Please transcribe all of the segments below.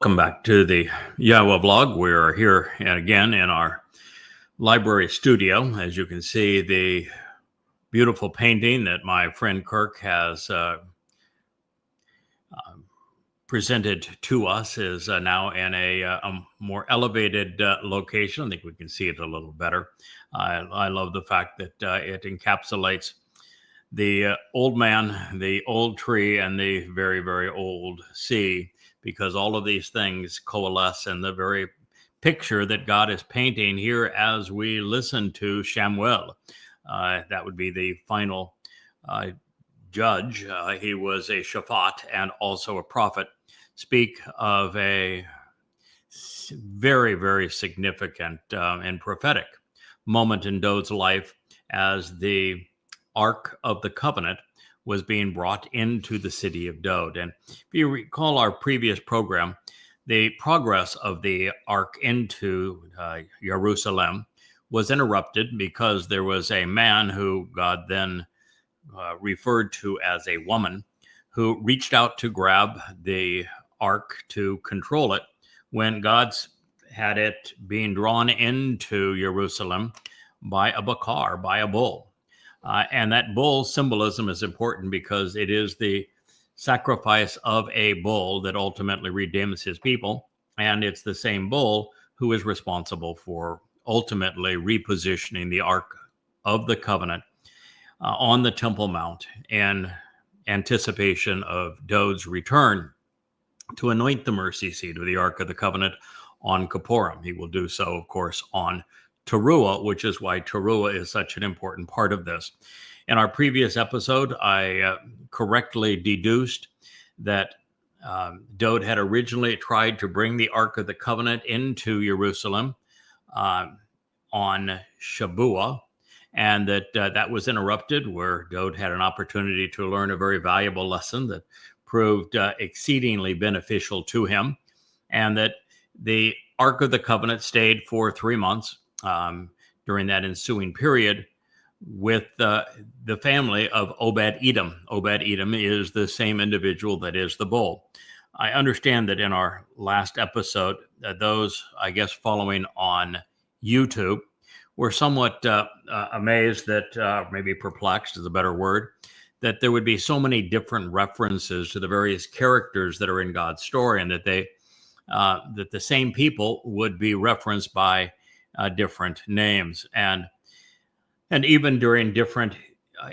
Welcome back to the Yahowah vlog. We're here again in our library studio. As you can see, the beautiful painting that my friend Kirk has presented to us is now in a more elevated location. I think we can see it a little better. I love the fact that it encapsulates the old man, the old tree, and the very, very old sea, because all of these things coalesce in the very picture that God is painting here as we listen to Shamuel. That would be the final judge. He was a Shaphat and also a prophet. Speak of a very, very significant and prophetic moment in Dowd's life as the Ark of the Covenant was being brought into the city of Dowd. And if you recall our previous program, the progress of the Ark into Jerusalem was interrupted because there was a man who God then referred to as a woman who reached out to grab the Ark to control it when God had it being drawn into Jerusalem by a bakar, by a bull. And that bull symbolism is important because it is the sacrifice of a bull that ultimately redeems his people. And it's the same bull who is responsible for ultimately repositioning the Ark of the Covenant on the Temple Mount in anticipation of Dowd's return to anoint the mercy seat of the Ark of the Covenant on Kippurim. He will do so, of course, on Taruwah, which is why Taruwah is such an important part of this. In our previous episode, I correctly deduced that Dowd had originally tried to bring the Ark of the Covenant into Jerusalem on Shabuwah, and that was interrupted, where Dowd had an opportunity to learn a very valuable lesson that proved exceedingly beneficial to him, and that the Ark of the Covenant stayed for 3 months during that ensuing period with the family of Obed-Edom. Obed-Edom is the same individual that is the bull. I understand that in our last episode, those, I guess, following on YouTube were somewhat amazed that, maybe perplexed is a better word, that there would be so many different references to the various characters that are in God's story, and that that the same people would be referenced by different names, and even during different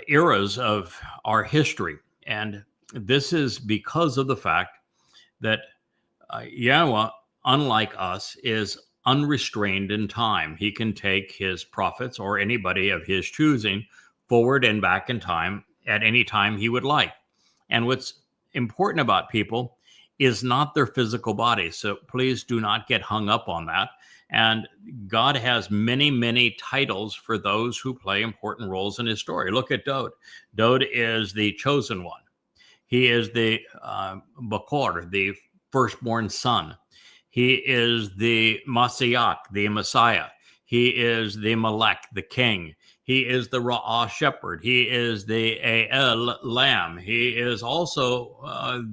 eras of our history. And this is because of the fact that Yahowah, unlike us, is unrestrained in time. He can take his prophets or anybody of his choosing forward and back in time at any time he would like. And what's important about people is not their physical bodies. So please do not get hung up on that. And God has many, many titles for those who play important roles in his story. Look at Dowd. Dowd is the chosen one. He is the Bakor, the firstborn son. He is the Mashiach, the Messiah. He is the Melech, the king. He is the Ra'ah shepherd. He is the El lamb. He is also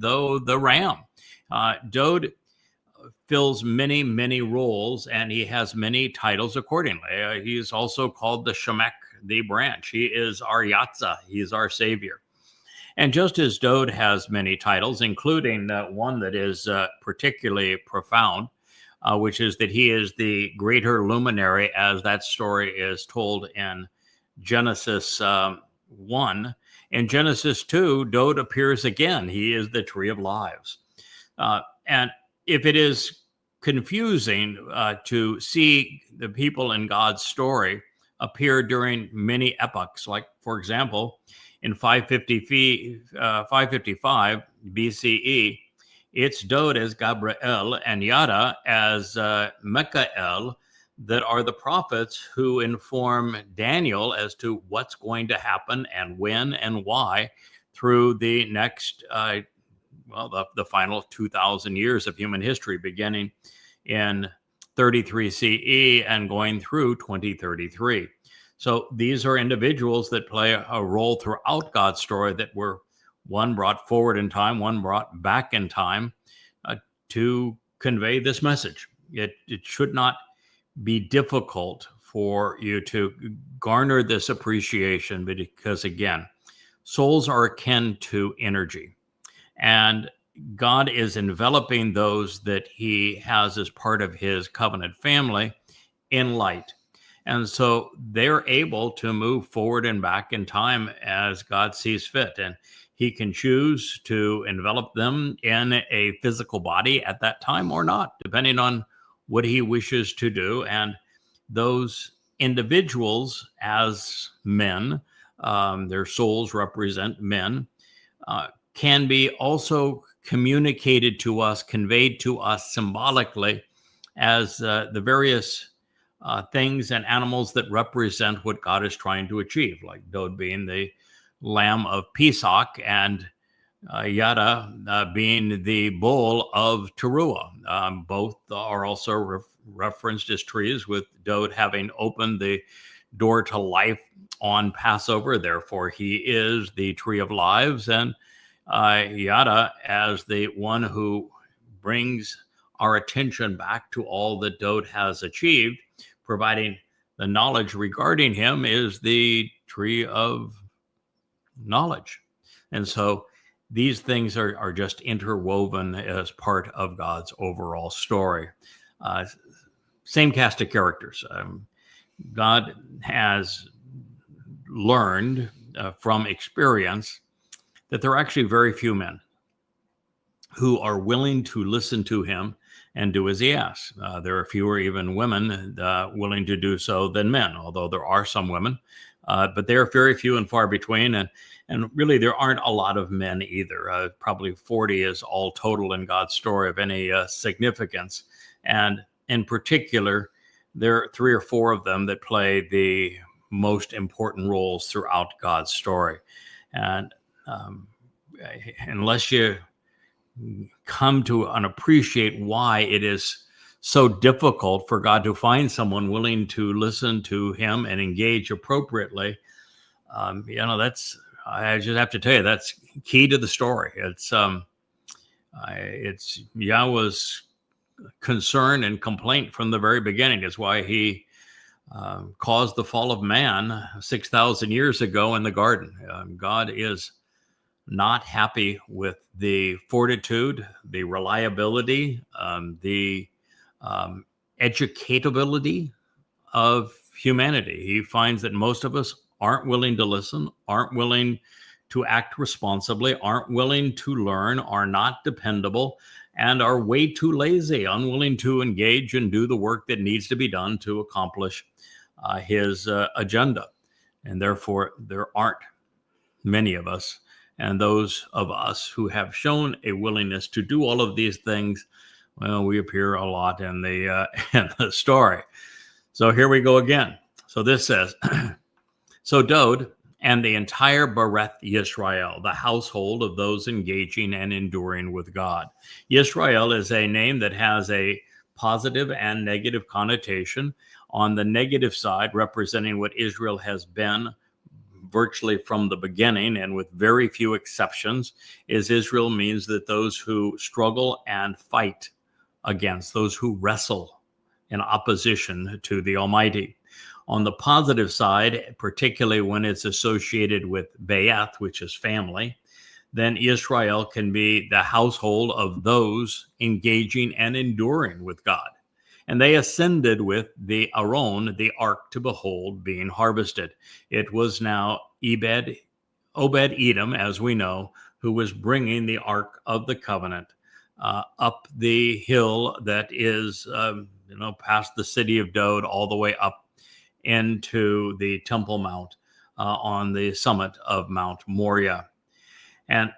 the ram. Dowd fills many, many roles, and he has many titles accordingly. He is also called the Shemek, the branch. He is our Yatzah. He is our savior. And just as Dowd has many titles, including one that is particularly profound, which is that he is the greater luminary, as that story is told in Genesis 1. In Genesis 2, Dowd appears again. He is the tree of lives. And if it is confusing to see the people in God's story appear during many epochs, like, for example, in 555 BCE, it's Dowd as Gabriel and Yada as Mykal that are the prophets who inform Daniel as to what's going to happen and when and why through the next the final 2,000 years of human history, beginning in 33 CE and going through 2033. So these are individuals that play a role throughout God's story, that were one brought forward in time, one brought back in time to convey this message. It should not be difficult for you to garner this appreciation, because again, souls are akin to energy, and God is enveloping those that he has as part of his covenant family in light. And so they're able to move forward and back in time as God sees fit. And he can choose to envelop them in a physical body at that time or not, depending on what he wishes to do. And those individuals, as men, their souls represent men, can be also communicated to us, conveyed to us symbolically as the various things and animals that represent what God is trying to achieve, like Dowd being the lamb of Pesach and Yahowah being the bull of Taruwah. Both are also referenced as trees, with Dowd having opened the door to life on Passover. Therefore, he is the tree of lives, and Yahowah as the one who brings our attention back to all that Dowd has achieved, providing the knowledge regarding him is the tree of knowledge. And so these things are just interwoven as part of God's overall story. Same cast of characters. God has learned from experience that there are actually very few men who are willing to listen to him and do as he asks. There are fewer even women willing to do so than men, although there are some women, but they are very few and far between. And really, there aren't a lot of men either. Probably 40 is all total in God's story of any significance. And in particular, there are 3 or 4 of them that play the most important roles throughout God's story. And unless you come to appreciate why it is so difficult for God to find someone willing to listen to him and engage appropriately, that's, I just have to tell you, that's key to the story. It's Yahweh's concern and complaint from the very beginning. Is why he caused the fall of man 6,000 years ago in the garden. God is not happy with the fortitude, the reliability, the educatability of humanity. He finds that most of us aren't willing to listen, aren't willing to act responsibly, aren't willing to learn, are not dependable, and are way too lazy, unwilling to engage and do the work that needs to be done to accomplish his agenda. And therefore, there aren't many of us. And those of us who have shown a willingness to do all of these things, well, we appear a lot in the story. So here we go again. So this says, so Dowd and the entire Beryth Yisrael, the household of those engaging and enduring with God. Yisrael is a name that has a positive and negative connotation. On the negative side, representing what Israel has been virtually from the beginning, and with very few exceptions, is Israel means that those who struggle and fight against, those who wrestle in opposition to the Almighty. On the positive side, particularly when it's associated with Beryth, which is family, then Israel can be the household of those engaging and enduring with God. And they ascended with the Aaron, the ark to behold, being harvested. It was now Obed-Edom, as we know, who was bringing the ark of the covenant up the hill that is, past the city of Dowd, all the way up into the Temple Mount on the summit of Mount Moriah. And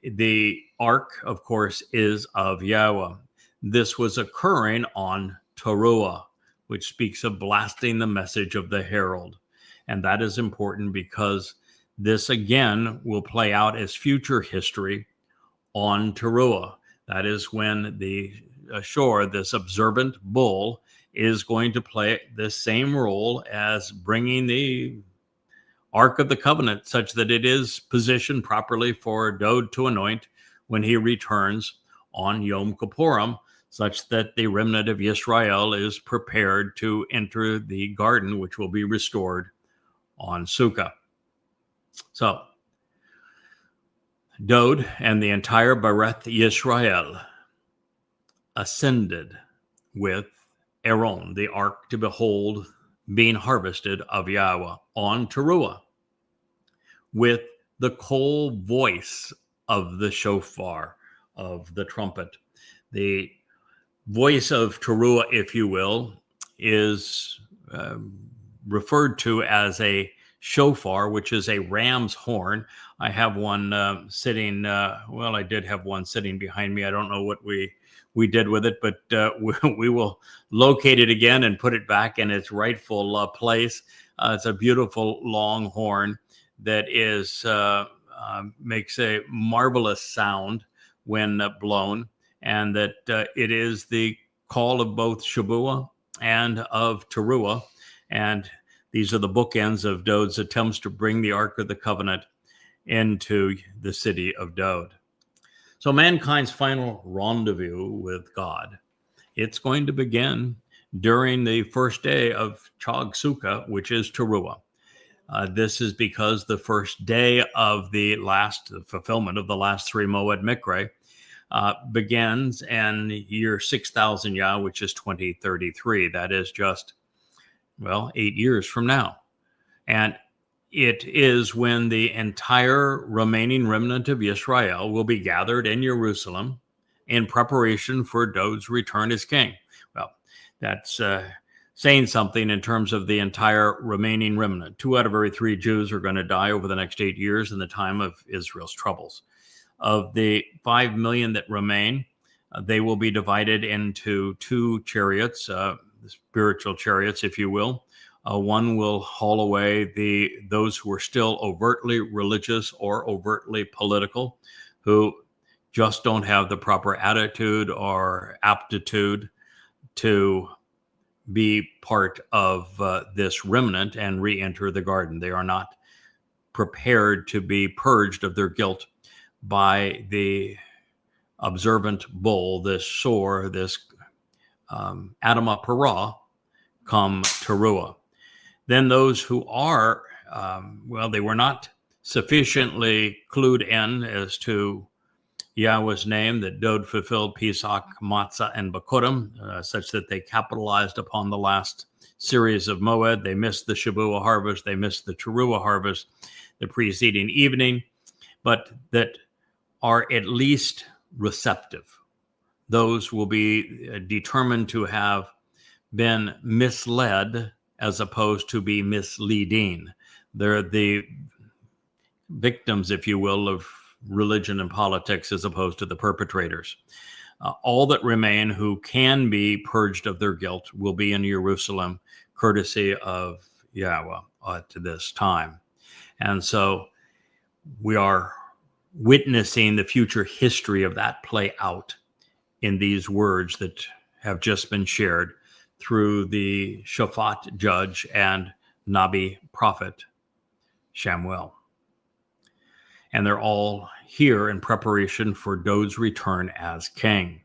the ark, of course, is of Yahowah. This was occurring on Taruwah, which speaks of blasting the message of the Herald. And that is important because this again will play out as future history on Taruwah. That is when the this observant bull, is going to play the same role as bringing the Ark of the Covenant, such that it is positioned properly for Dowd to anoint when he returns on Yom Kippurim, such that the remnant of Yisrael is prepared to enter the garden, which will be restored on Sukkah. So, Dowd and the entire Beryth Yisrael ascended with Aaron, the ark, to behold being harvested of Yahowah on Taruwah, with the coal voice of the shofar, of the trumpet. The voice of Taruwah, if you will, is referred to as a shofar, which is a ram's horn. I have one sitting, I did have one sitting behind me. I don't know what we did with it, but we will locate it again and put it back in its rightful place. It's a beautiful long horn that is makes a marvelous sound when blown, and that it is the call of both Shabuwah and of Taruwah. And these are the bookends of Dowd's attempts to bring the Ark of the Covenant into the city of Dowd. So mankind's final rendezvous with God, it's going to begin during the first day of Chag Sukkah, which is Taruwah. This is because the first day of the fulfillment of the last three Moed Mikre begins in year 6000 Yah, which is 2033. That is just, 8 years from now. And it is when the entire remaining remnant of Yisrael will be gathered in Jerusalem in preparation for Dowd's return as king. Well, that's saying something in terms of the entire remaining remnant. 2 out of every 3 Jews are going to die over the next 8 years in the time of Israel's troubles. Of the 5 million that remain, they will be divided into 2 chariots, spiritual chariots, if you will. One will haul away those who are still overtly religious or overtly political, who just don't have the proper attitude or aptitude to be part of this remnant and re-enter the garden. They are not prepared to be purged of their guilt by the observant bull, this soar, this Adamah Parah, come Taruwah. Then those who are, they were not sufficiently clued in as to Yahweh's name, that Dowd fulfilled Pesach, Matzah, and Bakurim, such that they capitalized upon the last series of Moed. They missed the Shabuwah harvest. They missed the Taruwah harvest the preceding evening, but that are at least receptive. Those will be determined to have been misled as opposed to be misleading. They're the victims, if you will, of religion and politics as opposed to the perpetrators. All that remain who can be purged of their guilt will be in Jerusalem, courtesy of Yahowah at this time. And so we are witnessing the future history of that play out in these words that have just been shared through the Shaphat judge and Nabi prophet Shamuel. And they're all here in preparation for Dowd's return as king.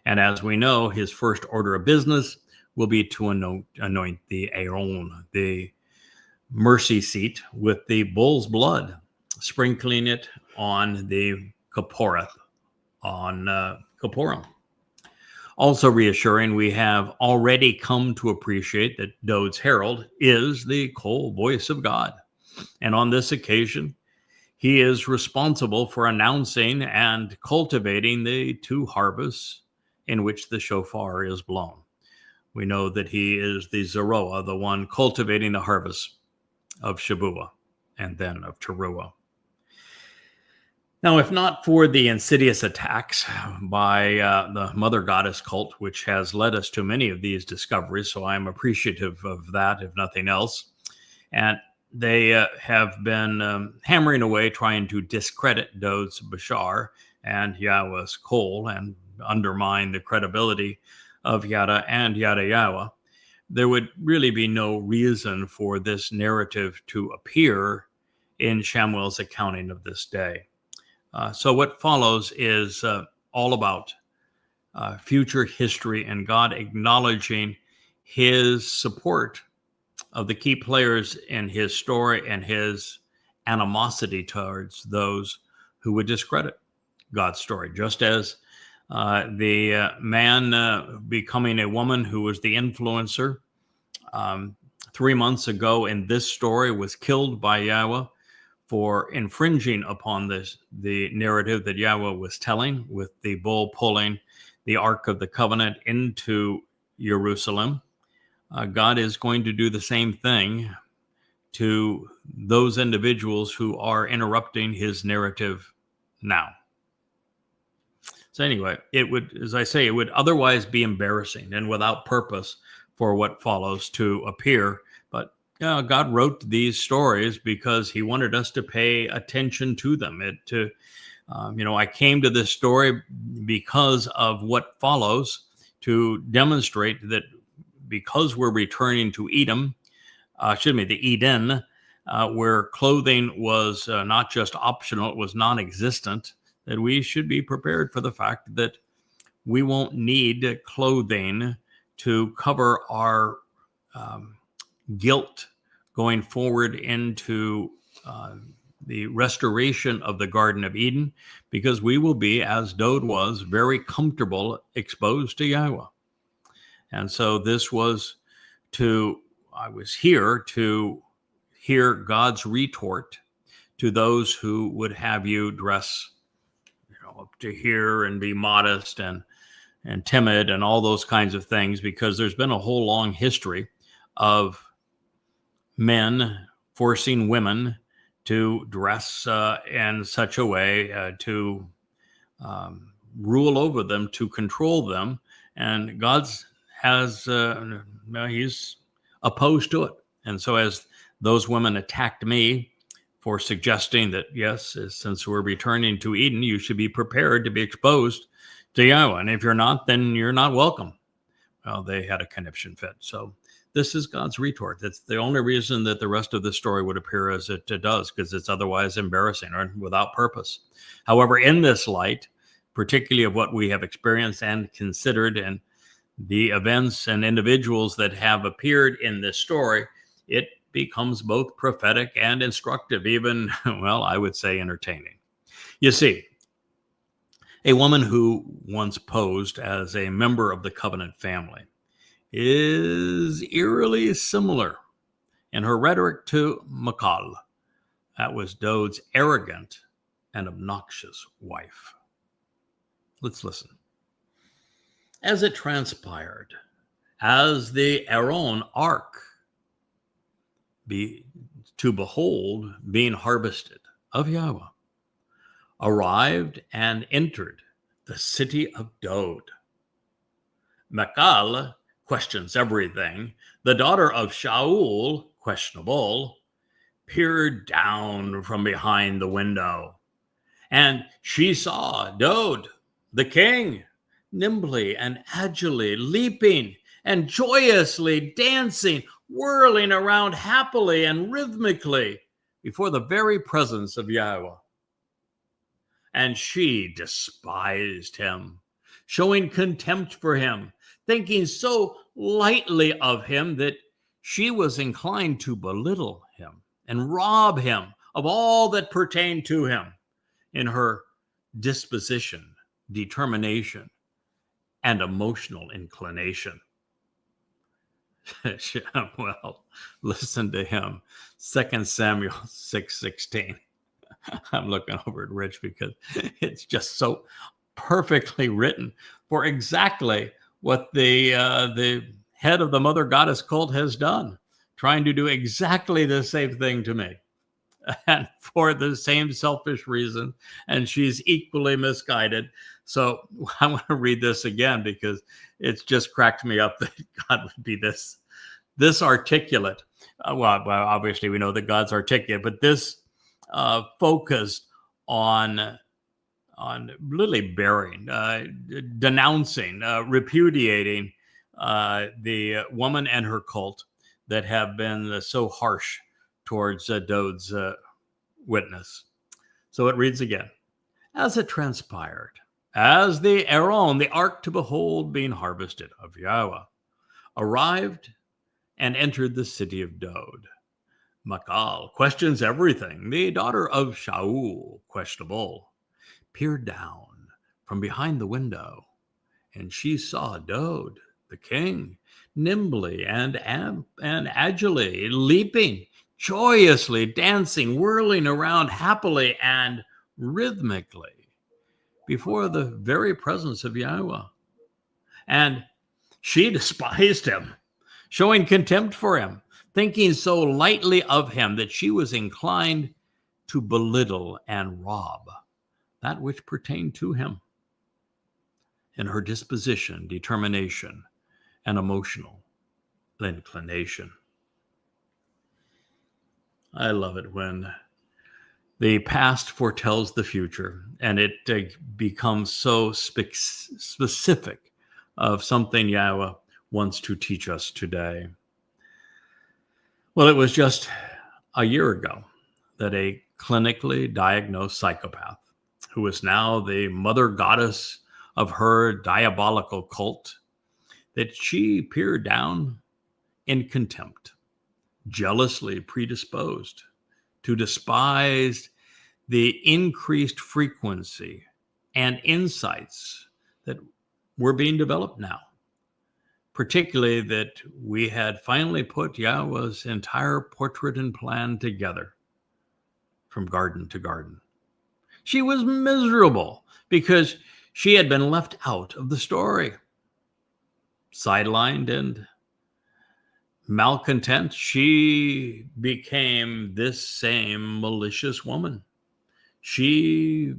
And as we know, his first order of business will be to anoint the Aaron, the mercy seat, with the bull's blood, sprinkling it on the Kaporeth, on Kaporim. Also reassuring, we have already come to appreciate that Dowd's herald is the coal voice of God. And on this occasion, he is responsible for announcing and cultivating the 2 harvests in which the shofar is blown. We know that he is the Zeroah, the one cultivating the harvest of Shabuwah and then of Taruwah. Now, if not for the insidious attacks by the Mother Goddess cult, which has led us to many of these discoveries, so I'm appreciative of that, if nothing else. And they have been hammering away, trying to discredit Dowd's Bashar and Yahweh's coal and undermine the credibility of Yada and Yada Yahweh. There would really be no reason for this narrative to appear in Shamuel's accounting of this day. So what follows is all about future history and God acknowledging his support of the key players in his story and his animosity towards those who would discredit God's story, just as the man becoming a woman who was the influencer 3 months ago in this story was killed by Yahowah for infringing upon the narrative that Yahowah was telling, with the bull pulling the Ark of the Covenant into Jerusalem. God is going to do the same thing to those individuals who are interrupting his narrative now. So anyway, it would, as I say, it would otherwise be embarrassing and without purpose for what follows to appear. But God wrote these stories because he wanted us to pay attention to them. I came to this story because of what follows, to demonstrate that because we're returning to the Eden, where clothing was not just optional, it was non-existent, that we should be prepared for the fact that we won't need clothing to cover our guilt going forward into the restoration of the Garden of Eden, because we will be, as Dowd was, very comfortable exposed to Yahowah. And so I was here to hear God's retort to those who would have you dress up to here and be modest and timid and all those kinds of things, because there's been a whole long history of men forcing women to dress in such a way to rule over them, to control them. And he's opposed to it. And so as those women attacked me for suggesting that, yes, since we're returning to Eden, you should be prepared to be exposed to Yahowah. And if you're not, then you're not welcome. Well, they had a conniption fit. So this is God's retort. That's the only reason that the rest of the story would appear as it does, because it's otherwise embarrassing or without purpose. However, in this light, particularly of what we have experienced and considered, and the events and individuals that have appeared in this story, it becomes both prophetic and instructive, even, well, I would say entertaining. You see, a woman who once posed as a member of the covenant family is eerily similar in her rhetoric to Michal. That was Dowd's arrogant and obnoxious wife. Let's listen. As it transpired, as the Aaron ark to behold being harvested of Yahowah arrived and entered the city of Dowd, Mykal questions everything. The daughter of Sha'uwl, questionable, peered down from behind the window, and she saw Dowd, the king, nimbly and agilely leaping and joyously dancing, whirling around happily and rhythmically before the very presence of Yahowah. And she despised him, showing contempt for him, thinking so lightly of him that she was inclined to belittle him and rob him of all that pertained to him in her disposition, determination, and emotional inclination. Well, listen to him. 2 Samuel 6:16. I'm looking over at Rich because it's just so perfectly written for exactly what the head of the Mother Goddess cult has done, trying to do exactly the same thing to me, and for the same selfish reason. And she's equally misguided. So I want to read this again because it's just cracked me up that God would be this articulate. Well, obviously we know that God's articulate, but this focused on really burying, denouncing, repudiating the woman and her cult that have been so harsh towards Dowd's witness. So it reads again. As it transpired, as the Aaron, the ark to behold being harvested of Yahowah, arrived and entered the city of Dowd. Mykal questions everything. The daughter of Sha'uwl, questionable, peered down from behind the window, and she saw Dowd, the king, nimbly and agilely, leaping, joyously dancing, whirling around happily and rhythmically before the very presence of Yahowah. And she despised him, showing contempt for him, thinking so lightly of him that she was inclined to belittle and rob that which pertained to him in her disposition, determination, and emotional inclination. I love it when the past foretells the future, and it becomes so specific of something Yahowah wants to teach us today. Well, it was just a year ago that a clinically diagnosed psychopath, who is now the mother goddess of her diabolical cult, that she peered down in contempt, jealously predisposed to despise the increased frequency and insights that were being developed now, particularly that we had finally put Yahowah's entire portrait and plan together from garden to garden. She was miserable because she had been left out of the story. Sidelined and malcontent, she became this same malicious woman. She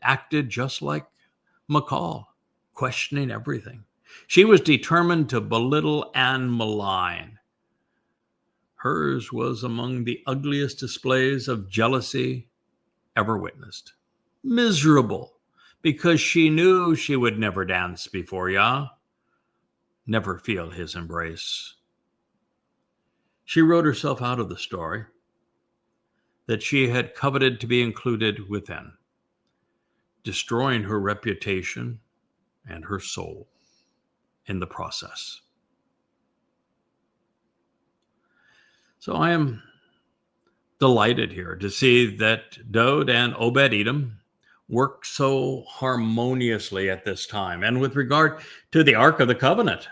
acted just like Michal, questioning everything. She was determined to belittle and malign. Hers was among the ugliest displays of jealousy ever witnessed. Miserable, because she knew she would never dance before Yah, never feel his embrace. She wrote herself out of the story that she had coveted to be included within, destroying her reputation and her soul in the process. So I am delighted here to see that Dowd and Obed-Edom work so harmoniously at this time. And with regard to the Ark of the Covenant,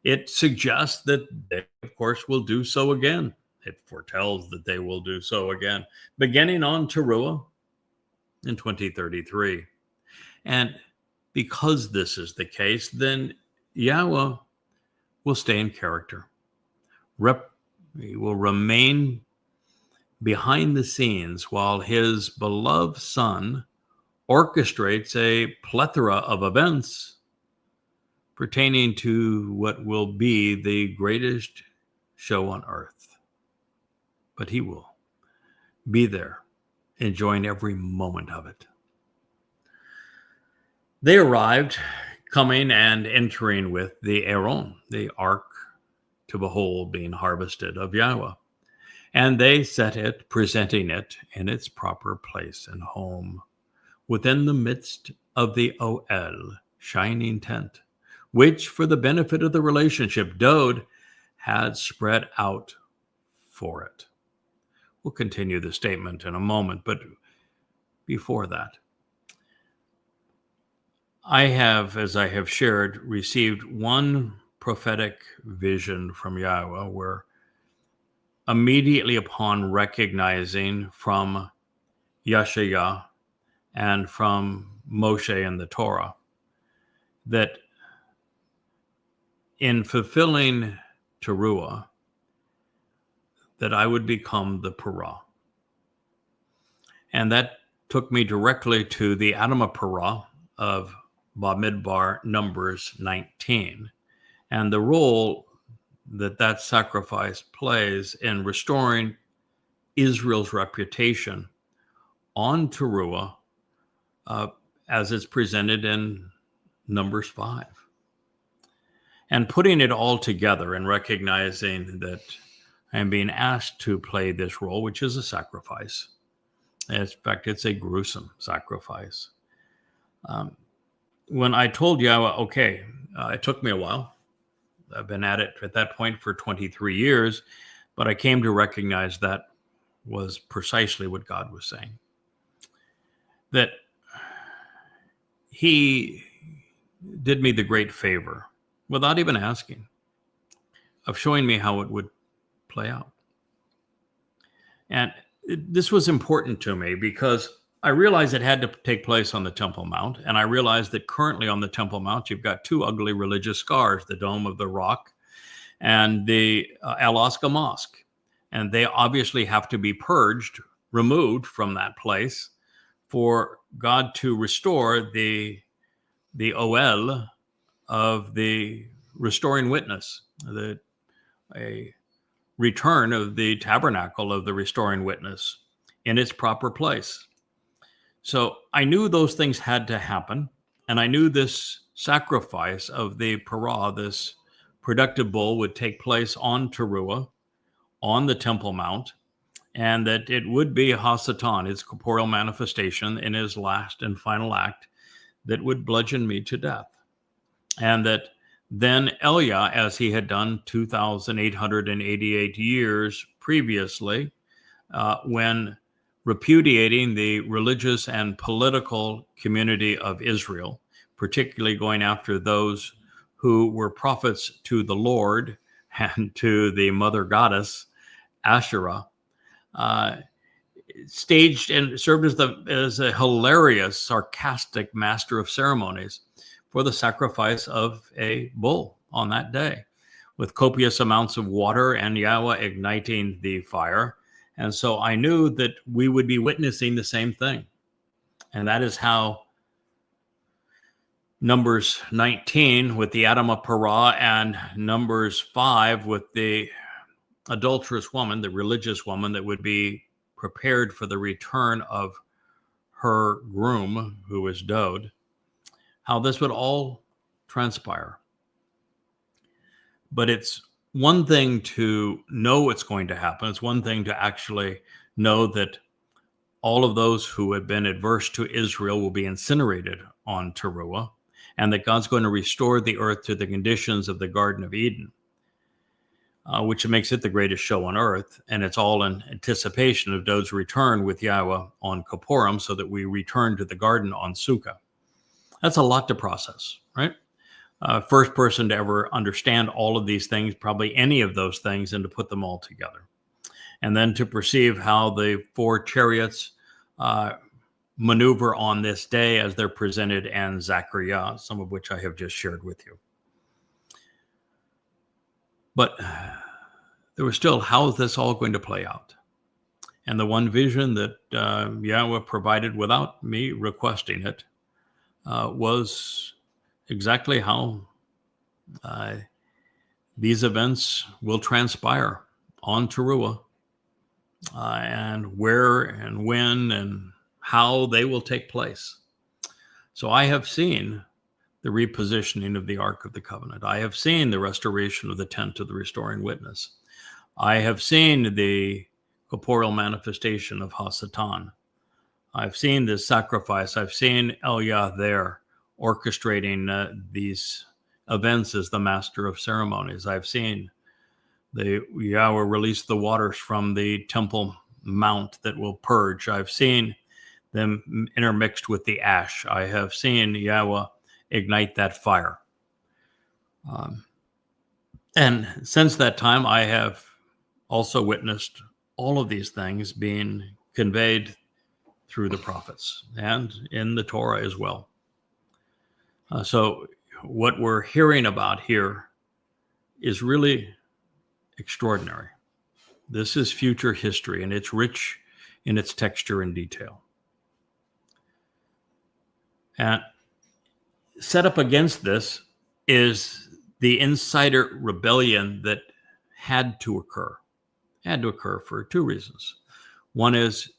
it suggests that they, of course, will do so again. It foretells that they will do so again, beginning on Taruwah in 2033. And because this is the case, then Yahowah will stay in character. He will remain behind the scenes while his beloved son orchestrates a plethora of events pertaining to what will be the greatest show on earth. But he will be there, enjoying every moment of it. They arrived, coming and entering with the Aaron, the ark to behold being harvested of Yahowah. And they set it, presenting it in its proper place and home, within the midst of the Ohel, shining tent, which, for the benefit of the relationship, Dowd had spread out for it. We'll continue the statement in a moment, but before that, I have, as I have shared, received one prophetic vision from Yahowah where immediately upon recognizing from Yeshayah and from Moshe and the Towrah that in fulfilling Taruwah, that I would become the Parah. And that took me directly to the Adamah Parah of Bamidbar, Numbers 19, and the role that sacrifice plays in restoring Israel's reputation on Taruwah as it's presented in Numbers 5. And putting it all together and recognizing that I am being asked to play this role, which is a sacrifice. In fact, it's a gruesome sacrifice. When I told Yahowah, okay, it took me a while. I've been at it at that point for 23 years, but I came to recognize that was precisely what God was saying. That he did me the great favor, without even asking, of showing me how it would play out. And this was important to me because I realized it had to take place on the Temple Mount. And I realized that currently on the Temple Mount, you've got two ugly religious scars, the Dome of the Rock and the Al-Aqsa Mosque. And they obviously have to be purged, removed from that place for God to restore the Oel of the restoring witness, a return of the tabernacle of the restoring witness in its proper place. So I knew those things had to happen, and I knew this sacrifice of the Parah, this productive bull, would take place on Taruwah, on the Temple Mount, and that it would be Hasatan, his corporeal manifestation in his last and final act, that would bludgeon me to death. And that then Elia, as he had done 2,888 years previously, when repudiating the religious and political community of Israel, particularly going after those who were prophets to the Lord and to the mother goddess, Asherah, staged and served as a hilarious, sarcastic master of ceremonies for the sacrifice of a bull on that day, with copious amounts of water and Yahowah igniting the fire. And so I knew that we would be witnessing the same thing. And that is how Numbers 19 with the Adam of Parah and Numbers 5 with the adulterous woman, the religious woman that would be prepared for the return of her groom, who was Dowd, how this would all transpire. But it's one thing to know what's going to happen. It's one thing to actually know that all of those who have been adverse to Israel will be incinerated on Taruwah, and that God's going to restore the earth to the conditions of the Garden of Eden, which makes it the greatest show on earth. And it's all in anticipation of Dowd's return with Yahowah on Kippurim, so that we return to the garden on Sukkah. That's a lot to process, right? First person to ever understand all of these things, probably any of those things, and to put them all together. And then to perceive how the four chariots maneuver on this day as they're presented in Zechariah, some of which I have just shared with you. But there was still, how is this all going to play out? And the one vision that Yahowah provided without me requesting it was exactly how these events will transpire on Taruwah, and where and when and how they will take place. So I have seen the repositioning of the Ark of the Covenant. I have seen the restoration of the tent of the restoring witness. I have seen the corporeal manifestation of Hasatan. I've seen this sacrifice. I've seen Elia there orchestrating these events as the master of ceremonies. I've seen the Yahowah release the waters from the Temple Mount that will purge. I've seen them intermixed with the ash. I have seen Yahowah ignite that fire. And since that time, I have also witnessed all of these things being conveyed through the prophets and in the Towrah as well. So what we're hearing about here is really extraordinary. This is future history, and it's rich in its texture and detail. And set up against this is the insider rebellion that had to occur. Had to occur for two reasons. One is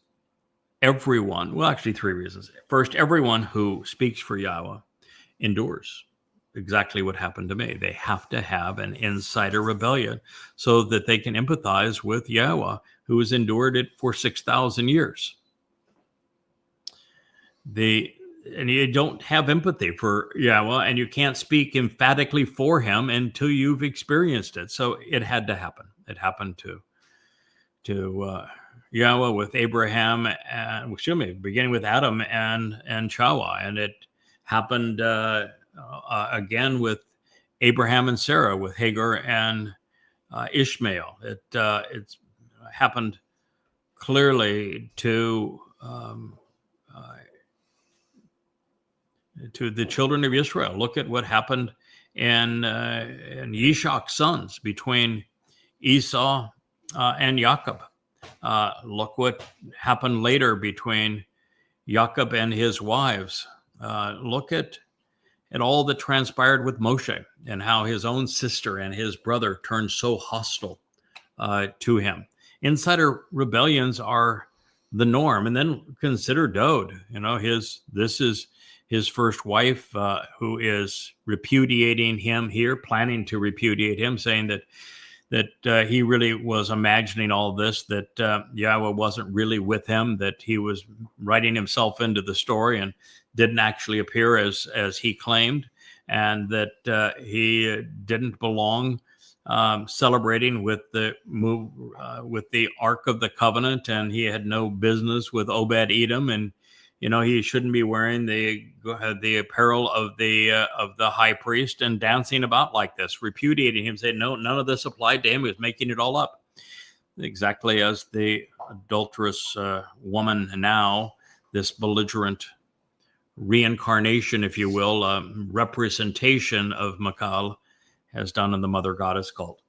everyone, well, actually three reasons. First, everyone who speaks for Yahowah endures exactly what happened to me. They have to have an insider rebellion so that they can empathize with Yahowah, who has endured it for 6,000 years. The and you don't have empathy for Yahowah, and you can't speak emphatically for him until you've experienced it. So it had to happen. It happened to Yahowah with Abraham, and beginning with Adam and Chawah, and it happened again with Abraham and Sarah, with Hagar and Ishmael. It's happened clearly to the children of Israel. Look at what happened in Yishak's sons, between Esau and Jacob. Look what happened later between Jacob and his wives. Look at all that transpired with Moshe, and how his own sister and his brother turned so hostile to him. Insider rebellions are the norm. And then consider Dowd. This is his first wife, who is repudiating him here, planning to repudiate him, saying that he really was imagining all this, that Yahowah wasn't really with him, that he was writing himself into the story and didn't actually appear as he claimed, and that he didn't belong celebrating with the Ark of the Covenant, and he had no business with Obed-Edom, and he shouldn't be wearing the apparel of the high priest and dancing about like this, repudiating him, saying no, none of this applied to him. He was making it all up, exactly as the adulterous woman now, this belligerent reincarnation, if you will, representation of Mykal, has done in the mother goddess cult.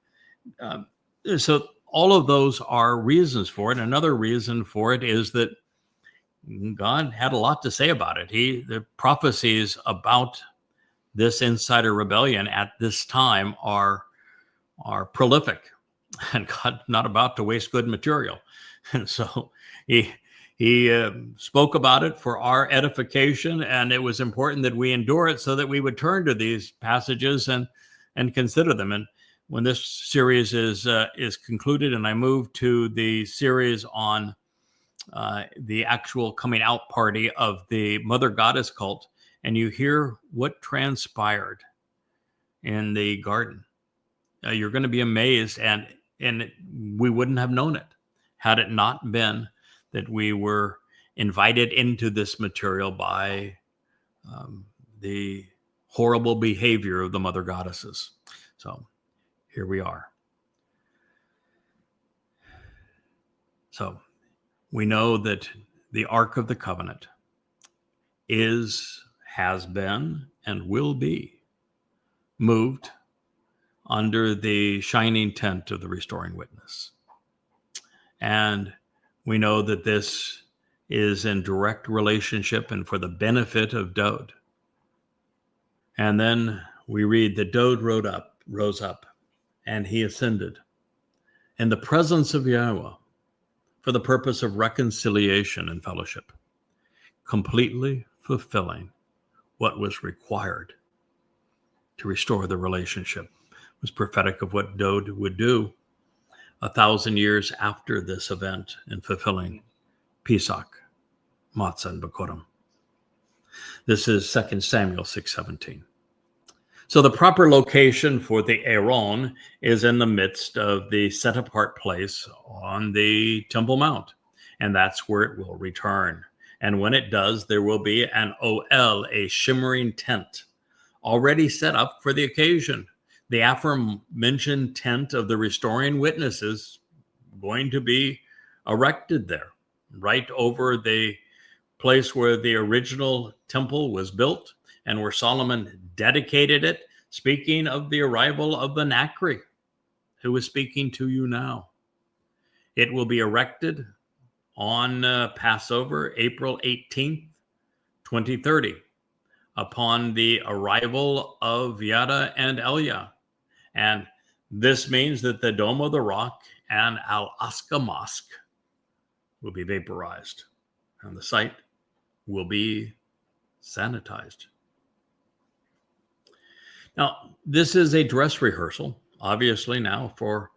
So all of those are reasons for it. Another reason for it is that God had a lot to say about it. The prophecies about this insider rebellion at this time are prolific, and God's not about to waste good material. And so he spoke about it for our edification, and it was important that we endure it so that we would turn to these passages and consider them. And when this series is concluded, and I move to the series on the actual coming out party of the mother goddess cult, and you hear what transpired in the garden, you're going to be amazed, and we wouldn't have known it had it not been that we were invited into this material by the horrible behavior of the mother goddesses. So here we are. So we know that the Ark of the Covenant has been, and will be moved under the shining tent of the restoring witness. And we know that this is in direct relationship and for the benefit of Dowd. And then we read that Dowd rose up, and he ascended in the presence of Yahowah for the purpose of reconciliation and fellowship, completely fulfilling what was required to restore the relationship. It was prophetic of what Dowd would do 1,000 years after this event in fulfilling Pesach, Matzah, and Bekurim. This is 2 Samuel 6:17. So the proper location for the Aaron is in the midst of the set-apart place on the Temple Mount, and that's where it will return. And when it does, there will be an OL, a shimmering tent, already set up for the occasion. The aforementioned tent of the restoring witnesses going to be erected there, right over the place where the original temple was built and where Solomon dedicated it, speaking of the arrival of the Nakri, who is speaking to you now. It will be erected on Passover, April 18th, 2030, upon the arrival of Yada and Elia. And this means that the Dome of the Rock and Al-Aqsa Mosque will be vaporized, and the site will be sanitized. Now, this is a dress rehearsal, obviously, now for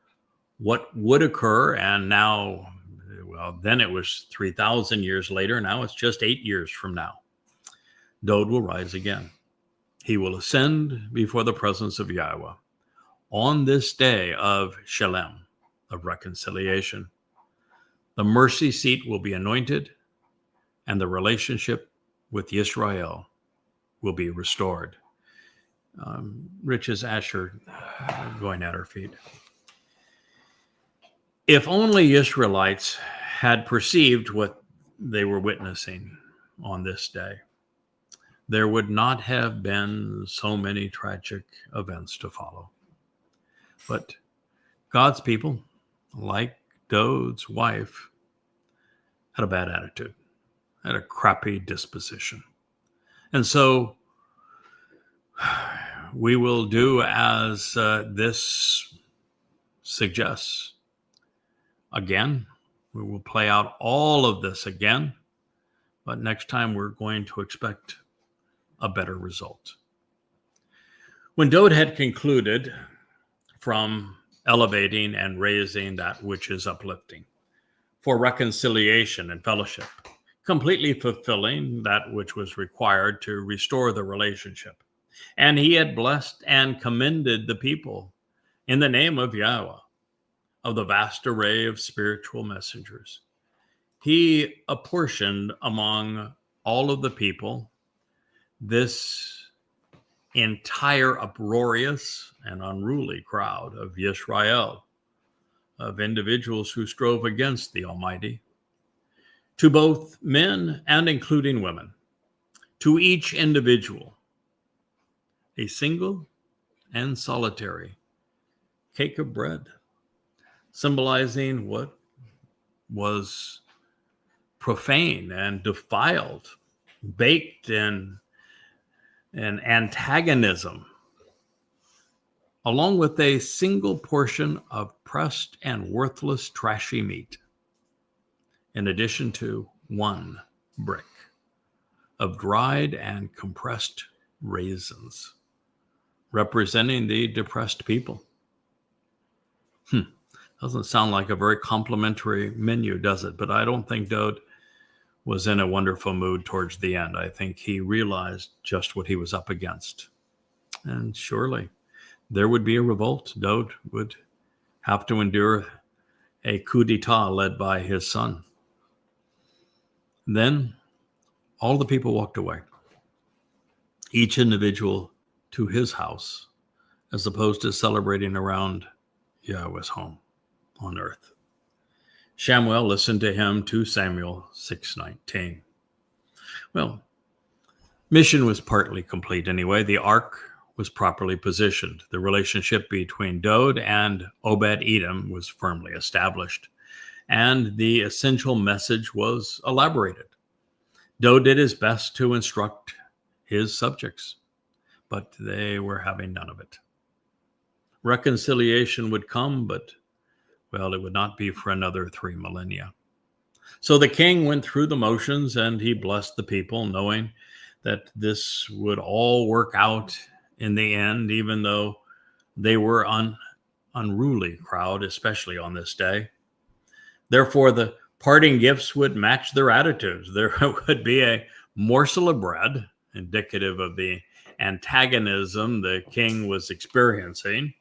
what would occur. And now, well, then it was 3,000 years later. Now it's just 8 years from now. Dowd will rise again. He will ascend before the presence of Yahowah on this day of Shalem, of reconciliation. The mercy seat will be anointed, and the relationship with Yisrael will be restored. Rich's Asher going at her feet. If only Israelites had perceived what they were witnessing on this day, there would not have been so many tragic events to follow. But God's people, like Dowd's wife, had a bad attitude, had a crappy disposition. And so we will do as this suggests. Again, we will play out all of this again, but next time we're going to expect a better result. When Dowd had concluded from elevating and raising that which is uplifting for reconciliation and fellowship, completely fulfilling that which was required to restore the relationship, and he had blessed and commended the people in the name of Yahowah, of the vast array of spiritual messengers, he apportioned among all of the people this entire uproarious and unruly crowd of Yisrael, of individuals who strove against the Almighty, to both men and including women, to each individual, a single and solitary cake of bread, symbolizing what was profane and defiled, baked in an antagonism, along with a single portion of pressed and worthless trashy meat, in addition to one brick of dried and compressed raisins, representing the depressed people. Doesn't sound like a very complimentary menu, does it? But I don't think Dowd was in a wonderful mood towards the end. I think he realized just what he was up against. And surely there would be a revolt. Dowd would have to endure a coup d'etat led by his son. Then all the people walked away, each individual to his house, as opposed to celebrating around Yahweh's home on earth. Shamuel listened to him, 2 Samuel 6:19. Well, mission was partly complete anyway. The ark was properly positioned. The relationship between Dowd and Obed-Edom was firmly established, and the essential message was elaborated. Dowd did his best to instruct his subjects, but they were having none of it. Reconciliation would come, but, well, it would not be for another 3 millennia. So the king went through the motions, and he blessed the people, knowing that this would all work out in the end, even though they were an unruly crowd, especially on this day. Therefore, the parting gifts would match their attitudes. There would be a morsel of bread, indicative of the antagonism the king was experiencing.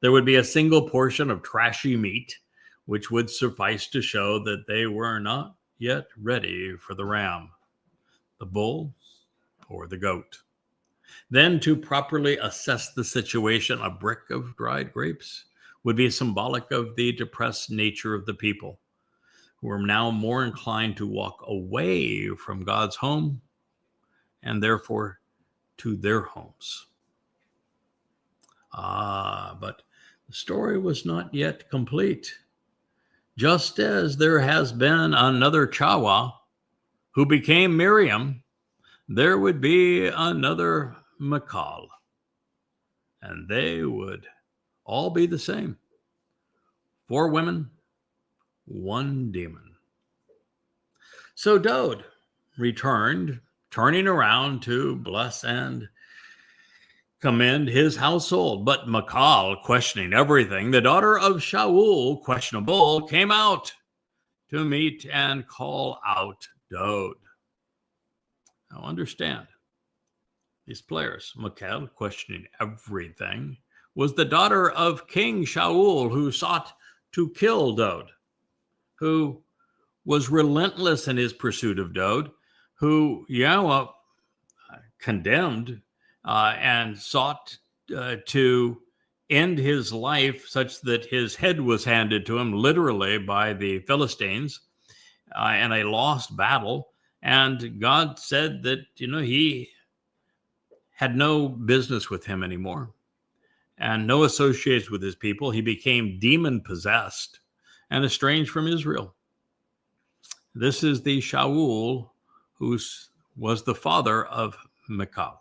There would be a single portion of trashy meat, which would suffice to show that they were not yet ready for the ram, the bull, or the goat. Then, to properly assess the situation, a brick of dried grapes would be symbolic of the depressed nature of the people, who are now more inclined to walk away from God's home and therefore to their homes. But the story was not yet complete. Just as there has been another Chawah who became Miriam, there would be another Mykal, and they would all be the same. 4 women, 1 demon. So Dowd returned, turning around to bless and commend his household. But Michal, questioning everything, the daughter of Sha'uwl, questionable, came out to meet and call out Dowd. Now understand, these players. Michal, questioning everything, was the daughter of King Sha'uwl, who sought to kill Dowd, who was relentless in his pursuit of Dowd, who Yahowah condemned and sought to end his life such that his head was handed to him literally by the Philistines in a lost battle. And God said that, he had no business with him anymore and no associates with his people. He became demon possessed and estranged from Israel. This is the Sha'uwl who was the father of Mykal.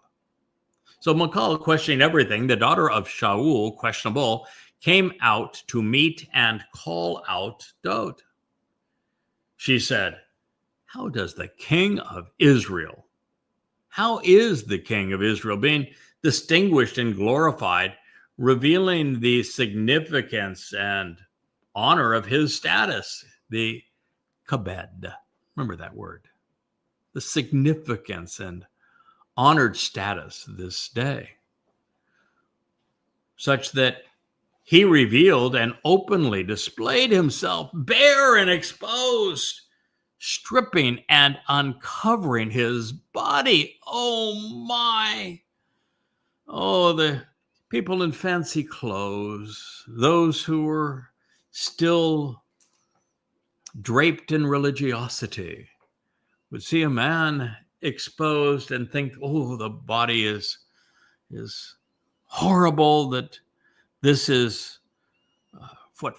So Michal, questioning everything, the daughter of Sha'uwl, questionable, came out to meet and call out Dowd. She said, how is the king of Israel being distinguished and glorified, revealing the significance and honor of his status, the kabed? Remember that word. The significance and honored status this day, such that he revealed and openly displayed himself bare and exposed, stripping and uncovering his body. Oh my! Oh, the people in fancy clothes, those who were still draped in religiosity, would see a man exposed and think, oh, the body is horrible, that this is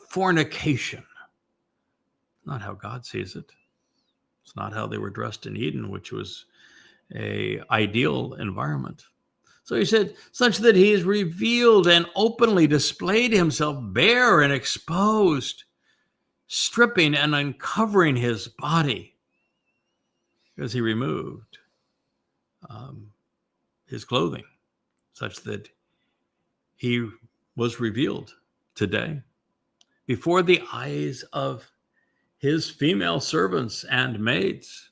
fornication. Not how God sees it. It's not how they were dressed in Eden, which was a ideal environment. So he said, such that he has revealed and openly displayed himself bare and exposed, stripping and uncovering his body, because he removed his clothing, such that he was revealed today before the eyes of his female servants and maids,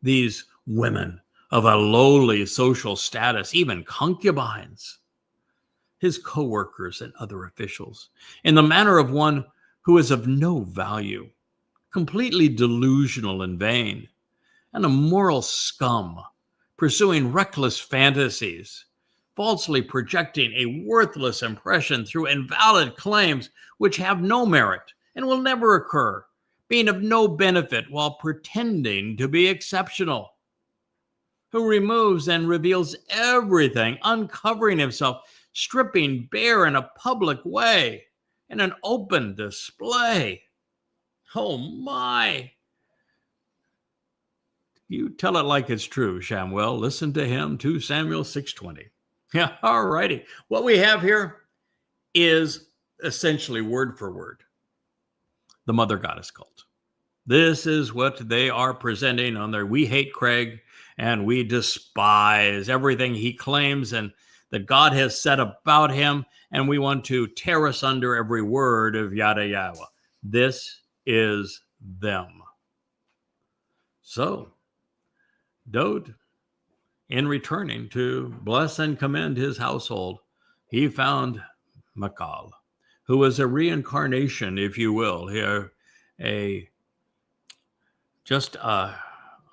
these women of a lowly social status, even concubines, his co-workers and other officials, in the manner of one who is of no value, completely delusional and vain, and a moral scum, pursuing reckless fantasies, falsely projecting a worthless impression through invalid claims which have no merit and will never occur, being of no benefit while pretending to be exceptional, who removes and reveals everything, uncovering himself, stripping bare in a public way, in an open display. Oh my! You tell it like it's true, Shamuel. Listen to him, 2 Samuel 6:20. Yeah, all righty. What we have here is essentially word for word the mother goddess cult. This is what they are presenting on their "We Hate Craig and we despise everything he claims and that God has said about him, and we want to tear asunder every word of yada Yahowah." This is them. So Dowd, in returning to bless and commend his household, he found Mykal, who was a reincarnation, if you will, here, just a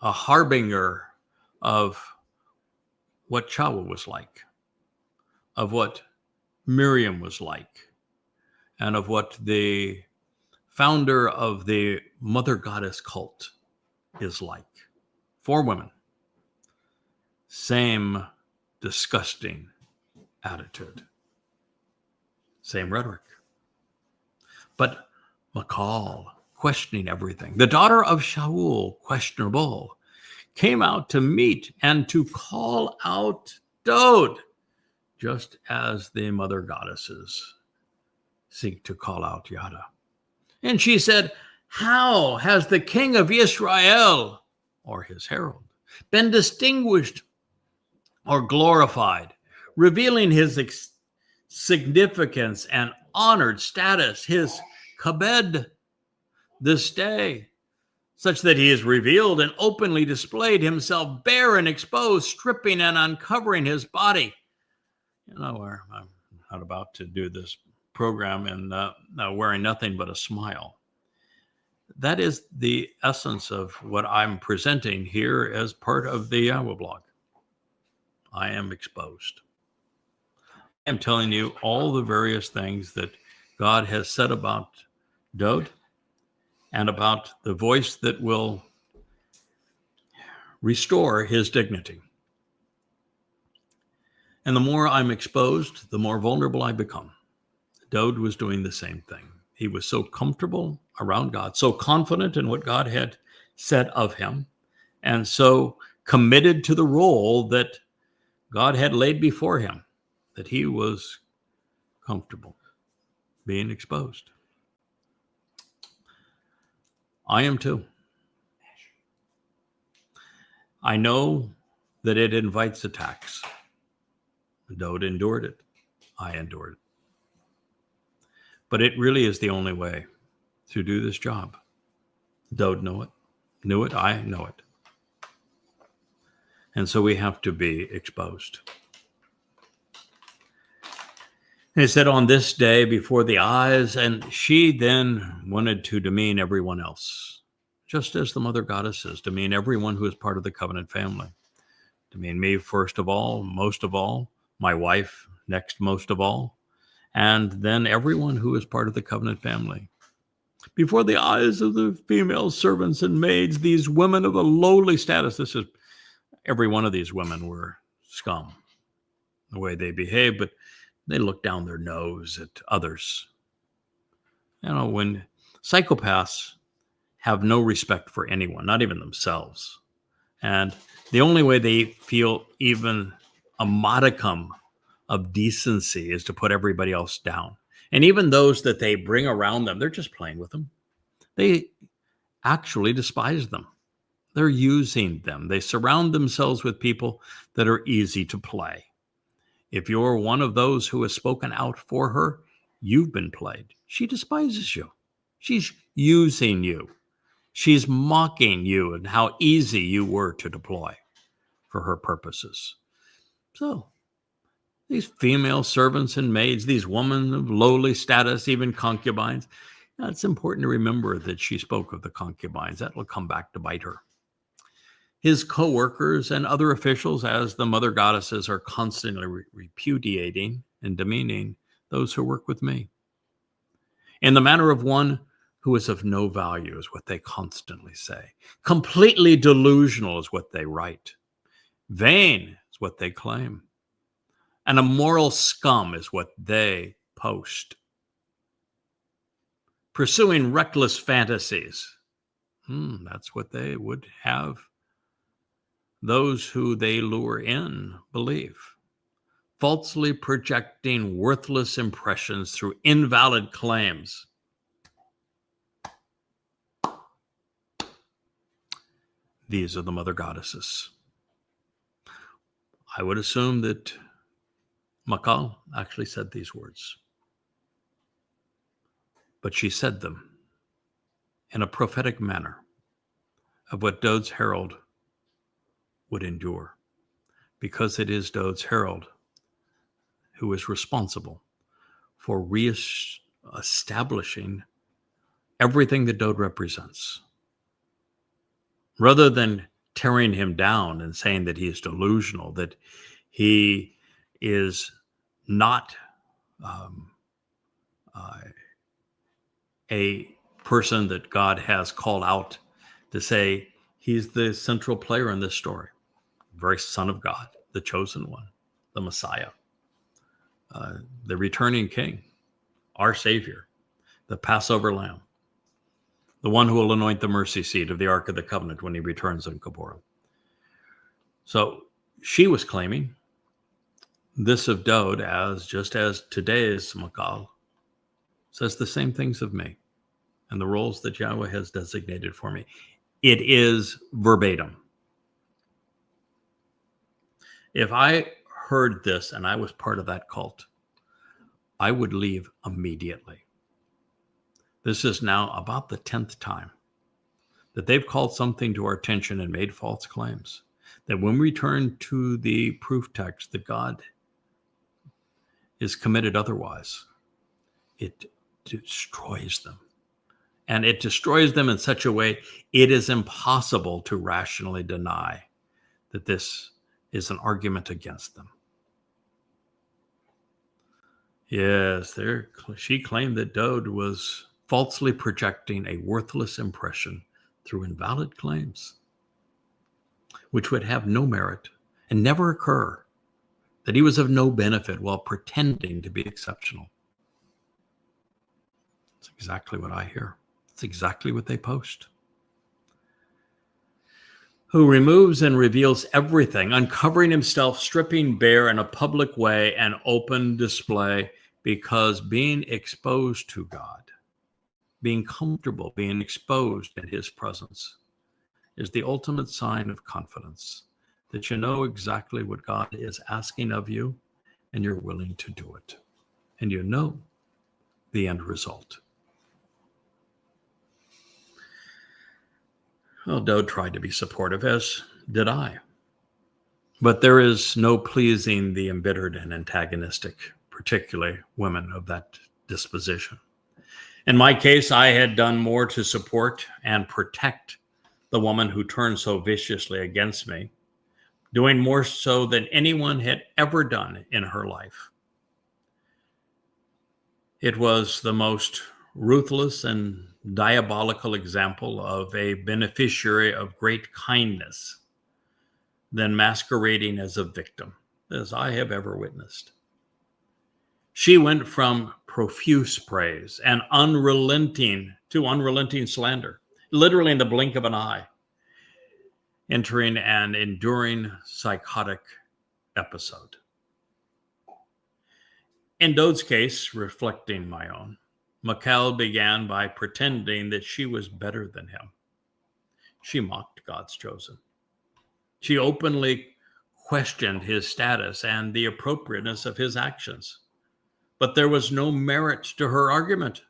harbinger of what Sha'uwl was like, of what Miriam was like, and of what the founder of the mother goddess cult is like. 4 women. Same disgusting attitude. Same rhetoric. But Mykal, questioning everything, the daughter of Sha'uwl, questionable, came out to meet and to call out Dowd, just as the mother goddesses seek to call out Yada. And she said, how has the king of Yisrael, or his herald, been distinguished or glorified, revealing his significance and honored status, his kabed, this day, such that he has revealed and openly displayed himself bare and exposed, stripping and uncovering his body. I'm not about to do this program and wearing nothing but a smile. That is the essence of what I'm presenting here as part of the Yahowah blog. I am exposed. I'm telling you all the various things that God has said about Dowd and about the voice that will restore his dignity. And the more I'm exposed, the more vulnerable I become. Dowd was doing the same thing. He was so comfortable around God, so confident in what God had said of him, and so committed to the role that God had laid before him, that he was comfortable being exposed. I am too. I know that it invites attacks. Dowd endured it. I endured it. But it really is the only way to do this job. Dowd knew it, I know it. And so we have to be exposed. And it said, on this day before the eyes, and she then wanted to demean everyone else, just as the mother goddesses demean everyone who is part of the covenant family. Demean me first of all, most of all, my wife next most of all, and then everyone who is part of the covenant family. Before the eyes of the female servants and maids, these women of a lowly status, every one of these women were scum, the way they behaved, but they looked down their nose at others. When psychopaths have no respect for anyone, not even themselves, and the only way they feel even a modicum of decency is to put everybody else down. And even those that they bring around them, they're just playing with them. They actually despise them. They're using them. They surround themselves with people that are easy to play. If you're one of those who has spoken out for her, you've been played. She despises you. She's using you. She's mocking you and how easy you were to deploy for her purposes. So these female servants and maids, these women of lowly status, even concubines, it's important to remember that she spoke of the concubines. That will come back to bite her. His co-workers and other officials, as the mother goddesses, are constantly repudiating and demeaning those who work with me. In the manner of one who is of no value is what they constantly say. Completely delusional is what they write. Vain is what they claim. And a moral scum is what they post. Pursuing reckless fantasies. That's what they would have those who they lure in believe. Falsely projecting worthless impressions through invalid claims. These are the mother goddesses. I would assume that Mykal actually said these words. But she said them in a prophetic manner of what Dowd's herald would endure, because it is Dowd's herald who is responsible for reestablishing everything that Dowd represents. Rather than tearing him down and saying that he is delusional, that he is not a person that God has called out to say he's the central player in this story. Very Son of God, the chosen one, the Messiah, the returning King, our Savior, the Passover Lamb, the one who will anoint the mercy seat of the Ark of the Covenant when he returns in Gibowr. So she was claiming this of Dowd just as today's Michal says the same things of me and the roles that Yahowah has designated for me. It is verbatim. If I heard this and I was part of that cult, I would leave immediately. This is now about the 10th time that they've called something to our attention and made false claims. That when we turn to the proof text that God is committed otherwise, it destroys them. And it destroys them in such a way it is impossible to rationally deny that this is an argument against them. Yes, she claimed that Dowd was falsely projecting a worthless impression through invalid claims, which would have no merit and never occur, that he was of no benefit while pretending to be exceptional. It's exactly what I hear. It's exactly what they post. Who removes and reveals everything, uncovering himself, stripping bare in a public way and open display, because being exposed to God, being comfortable, being exposed in his presence is the ultimate sign of confidence, that you know exactly what God is asking of you and you're willing to do it. And you know the end result. Well, Dowd tried to be supportive, as did I. But there is no pleasing the embittered and antagonistic, particularly women of that disposition. In my case, I had done more to support and protect the woman who turned so viciously against me, doing more so than anyone had ever done in her life. It was the most ruthless and diabolical example of a beneficiary of great kindness than masquerading as a victim, as I have ever witnessed. She went from profuse praise and unrelenting slander, literally in the blink of an eye, entering an enduring psychotic episode. In Dowd's case, reflecting my own, Mykal began by pretending that she was better than him. She mocked God's chosen. She openly questioned his status and the appropriateness of his actions. But there was no merit to her argument.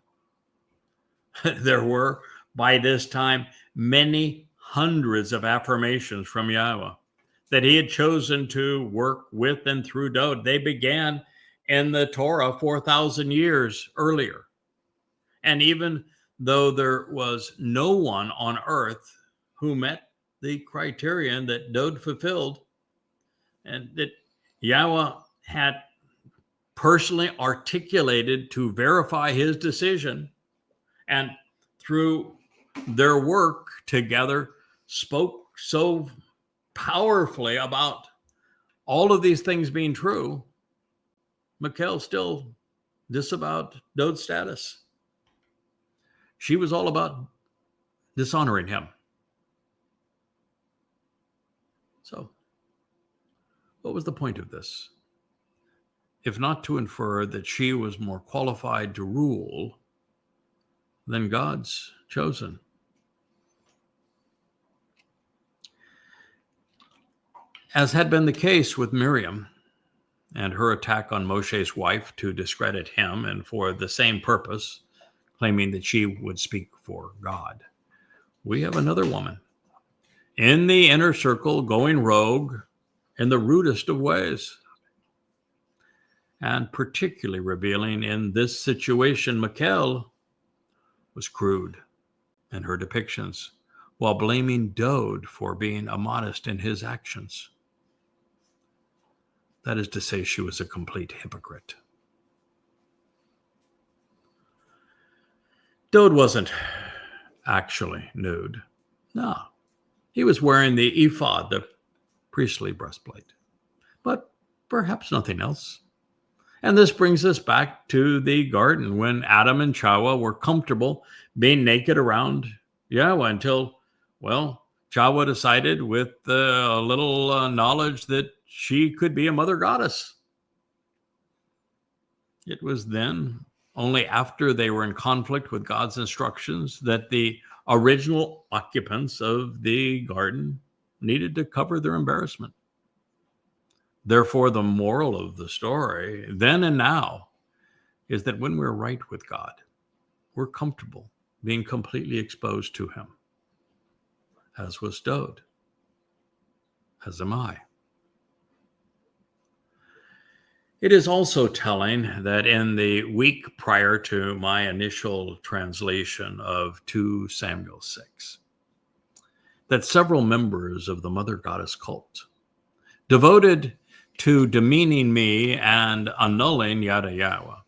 There were, by this time, many hundreds of affirmations from Yahowah that he had chosen to work with and through Dowd. They began in the Towrah 4,000 years earlier. And even though there was no one on earth who met the criterion that Dowd fulfilled, and that Yahowah had personally articulated to verify his decision, and through their work together spoke so powerfully about all of these things being true, Mykal still disavowed Dowd's status. She was all about dishonoring him. So, what was the point of this? If not to infer that she was more qualified to rule than God's chosen. As had been the case with Miriam and her attack on Moshe's wife to discredit him, and for the same purpose, claiming that she would speak for God, we have another woman in the inner circle going rogue in the rudest of ways. And particularly revealing in this situation, Michal was crude in her depictions, while blaming Dowd for being immodest in his actions. That is to say, she was a complete hypocrite. Dowd wasn't actually nude. No, he was wearing the ephod, the priestly breastplate, but perhaps nothing else. And this brings us back to the garden when Adam and Chawah were comfortable being naked around Yahowah until, well, Chawah decided with a little knowledge that she could be a mother goddess. It was then, only after they were in conflict with God's instructions, that the original occupants of the garden needed to cover their embarrassment. Therefore, the moral of the story, then and now, is that when we're right with God, we're comfortable being completely exposed to him. as was Dowd, as am I. It is also telling that in the week prior to my initial translation of 2 Samuel 6, that several members of the Mother Goddess cult, devoted to demeaning me and annulling Yahowah,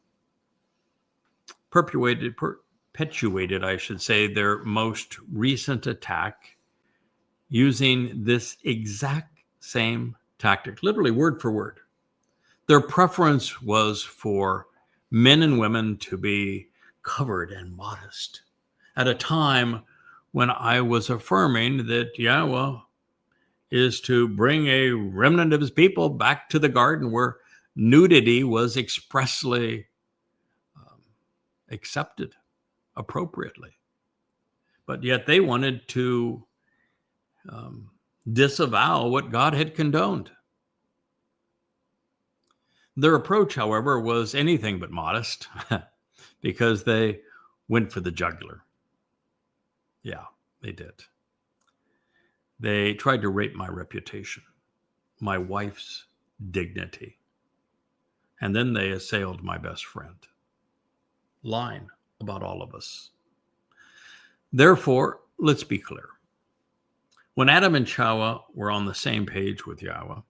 perpetuated, I should say, their most recent attack using this exact same tactic, literally word for word. Their preference was for men and women to be covered and modest at a time when I was affirming that Yahowah is to bring a remnant of his people back to the garden where nudity was expressly accepted appropriately. But yet they wanted to disavow what God had condoned. Their approach, however, was anything but modest because they went for the jugular. Yeah, they did. They tried to rape my reputation, my wife's dignity, and then they assailed my best friend, lying about all of us. Therefore, let's be clear. When Adam and Chawah were on the same page with Yahowah,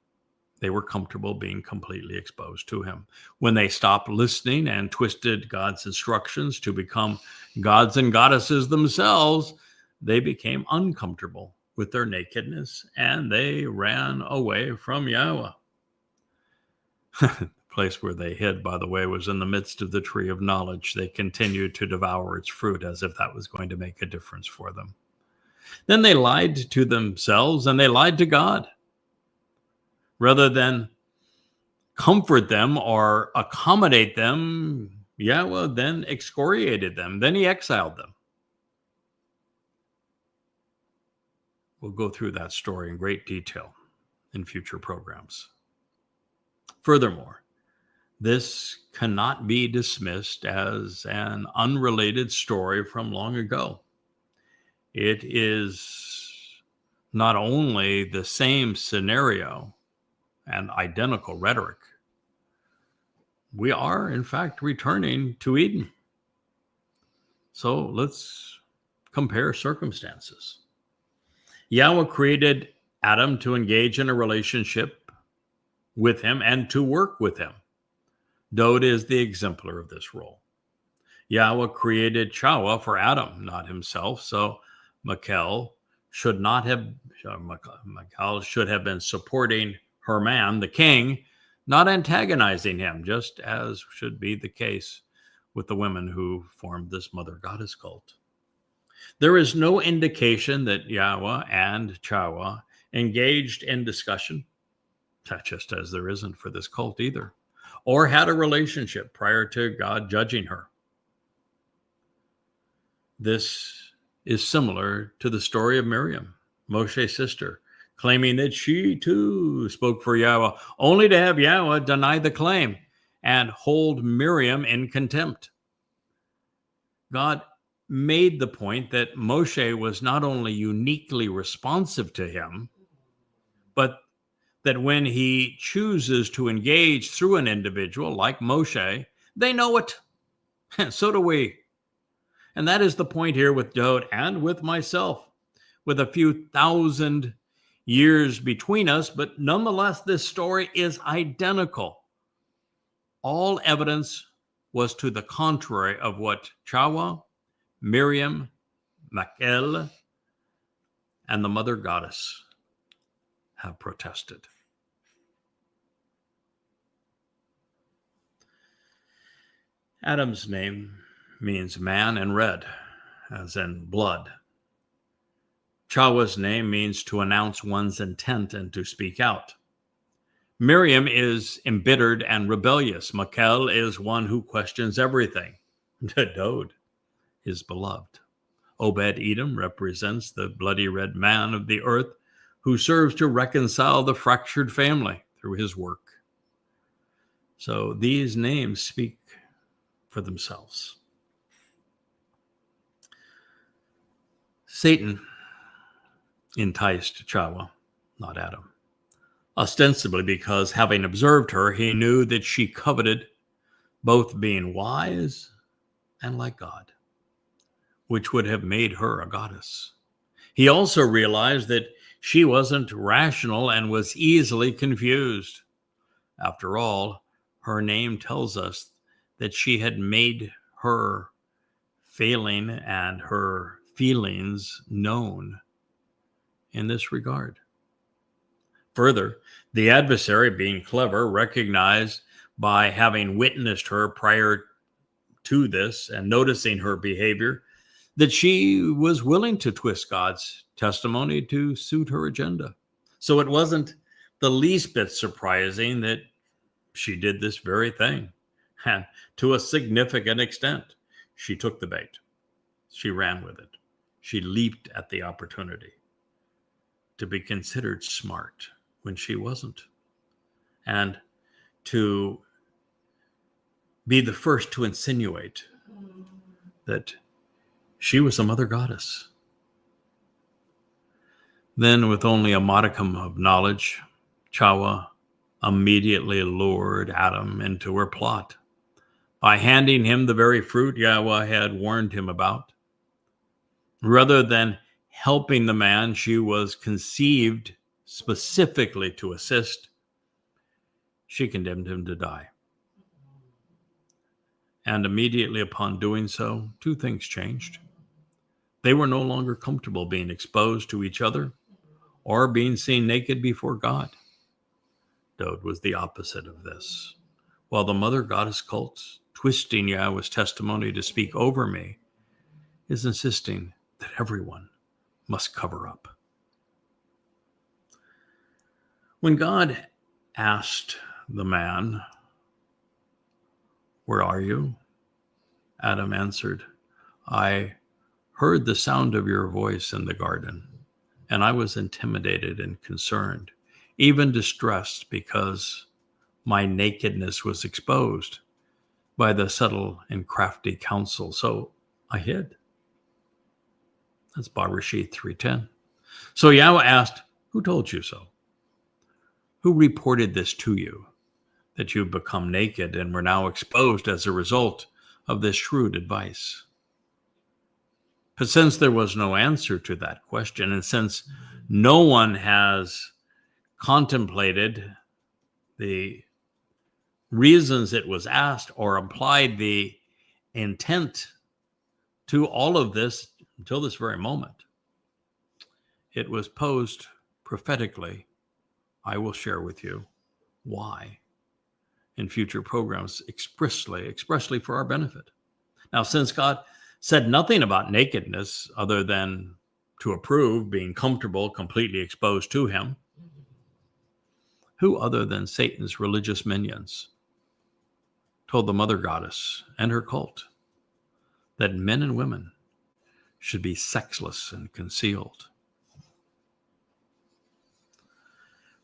they were comfortable being completely exposed to him. When they stopped listening and twisted God's instructions to become gods and goddesses themselves, they became uncomfortable with their nakedness and they ran away from Yahowah. The place where they hid, by the way, was in the midst of the tree of knowledge. They continued to devour its fruit as if that was going to make a difference for them. Then they lied to themselves and they lied to God. Rather than comfort them or accommodate them, Yahowah then excoriated them. Then he exiled them. We'll go through that story in great detail in future programs. Furthermore, this cannot be dismissed as an unrelated story from long ago. It is not only the same scenario and identical rhetoric. We are, in fact, returning to Eden. So let's compare circumstances. Yahowah created Adam to engage in a relationship with him and to work with him. Dowd is the exemplar of this role. Yahowah created Chawah for Adam, not himself. So Mykal should have been supporting her man, the king, not antagonizing him, just as should be the case with the women who formed this mother goddess cult. There is no indication that Yahowah and Chawah engaged in discussion, just as there isn't for this cult either, or had a relationship prior to God judging her. This is similar to the story of Miriam, Moshe's sister, claiming that she too spoke for Yahowah, only to have Yahowah deny the claim and hold Miriam in contempt. God made the point that Moshe was not only uniquely responsive to him, but that when he chooses to engage through an individual like Moshe, they know it. So do we. And that is the point here with Dowd and with myself, with a few thousand years between us, but nonetheless, this story is identical. All evidence was to the contrary of what Chawah, Miriam, Mykal, and the mother goddess have protested. Adam's name means man in red, as in blood. Chawah's name means to announce one's intent and to speak out. Miriam is embittered and rebellious. Mykal is one who questions everything. Dowd is beloved. Obed-Edom represents the bloody red man of the earth who serves to reconcile the fractured family through his work. So these names speak for themselves. Satan enticed Chawah, not Adam. Ostensibly because, having observed her, he knew that she coveted both being wise and like God, which would have made her a goddess. He also realized that she wasn't rational and was easily confused. After all, her name tells us that she had made her failing and her feelings known in this regard. Further, the adversary, being clever, recognized by having witnessed her prior to this and noticing her behavior that she was willing to twist God's testimony to suit her agenda. So it wasn't the least bit surprising that she did this very thing. And to a significant extent, she took the bait. She ran with it. She leaped at the opportunity to be considered smart when she wasn't, and to be the first to insinuate that she was a mother goddess. Then, with only a modicum of knowledge, Chawah immediately lured Adam into her plot by handing him the very fruit Yahowah had warned him about. Rather than helping the man she was conceived specifically to assist, she condemned him to die. And immediately upon doing so, two things changed. They were no longer comfortable being exposed to each other or being seen naked before God. Dowd was the opposite of this. While the mother goddess cult, twisting Yahowah's testimony to speak over me, is insisting that everyone must cover up. When God asked the man, "Where are you?" Adam answered, "I heard the sound of your voice in the garden, and I was intimidated and concerned, even distressed, because my nakedness was exposed by the subtle and crafty counsel, so I hid." That's Bereshit 3:10. So Yahowah asked, "Who told you so? Who reported this to you, that you've become naked and were now exposed as a result of this shrewd advice?" But since there was no answer to that question, and since no one has contemplated the reasons it was asked or applied the intent to all of this until this very moment, it was posed prophetically. I will share with you why in future programs expressly for our benefit. Now, since God said nothing about nakedness other than to approve being comfortable, completely exposed to him, who other than Satan's religious minions told the mother goddess and her cult that men and women should be sexless and concealed?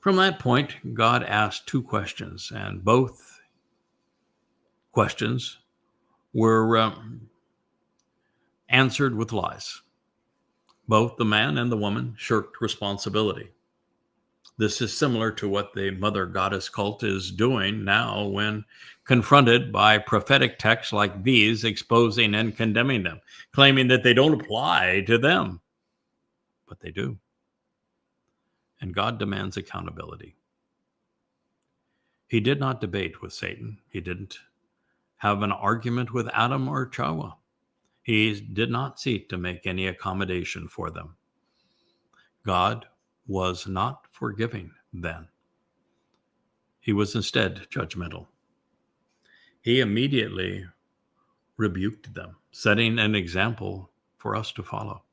From that point, God asked two questions, and both questions were answered with lies. Both the man and the woman shirked responsibility. This is similar to what the mother goddess cult is doing now when confronted by prophetic texts like these, exposing and condemning them, claiming that they don't apply to them, but they do. And God demands accountability. He did not debate with Satan. He didn't have an argument with Adam or Chawah. He did not seek to make any accommodation for them. God was not forgiving then. He was instead judgmental. He immediately rebuked them, setting an example for us to follow.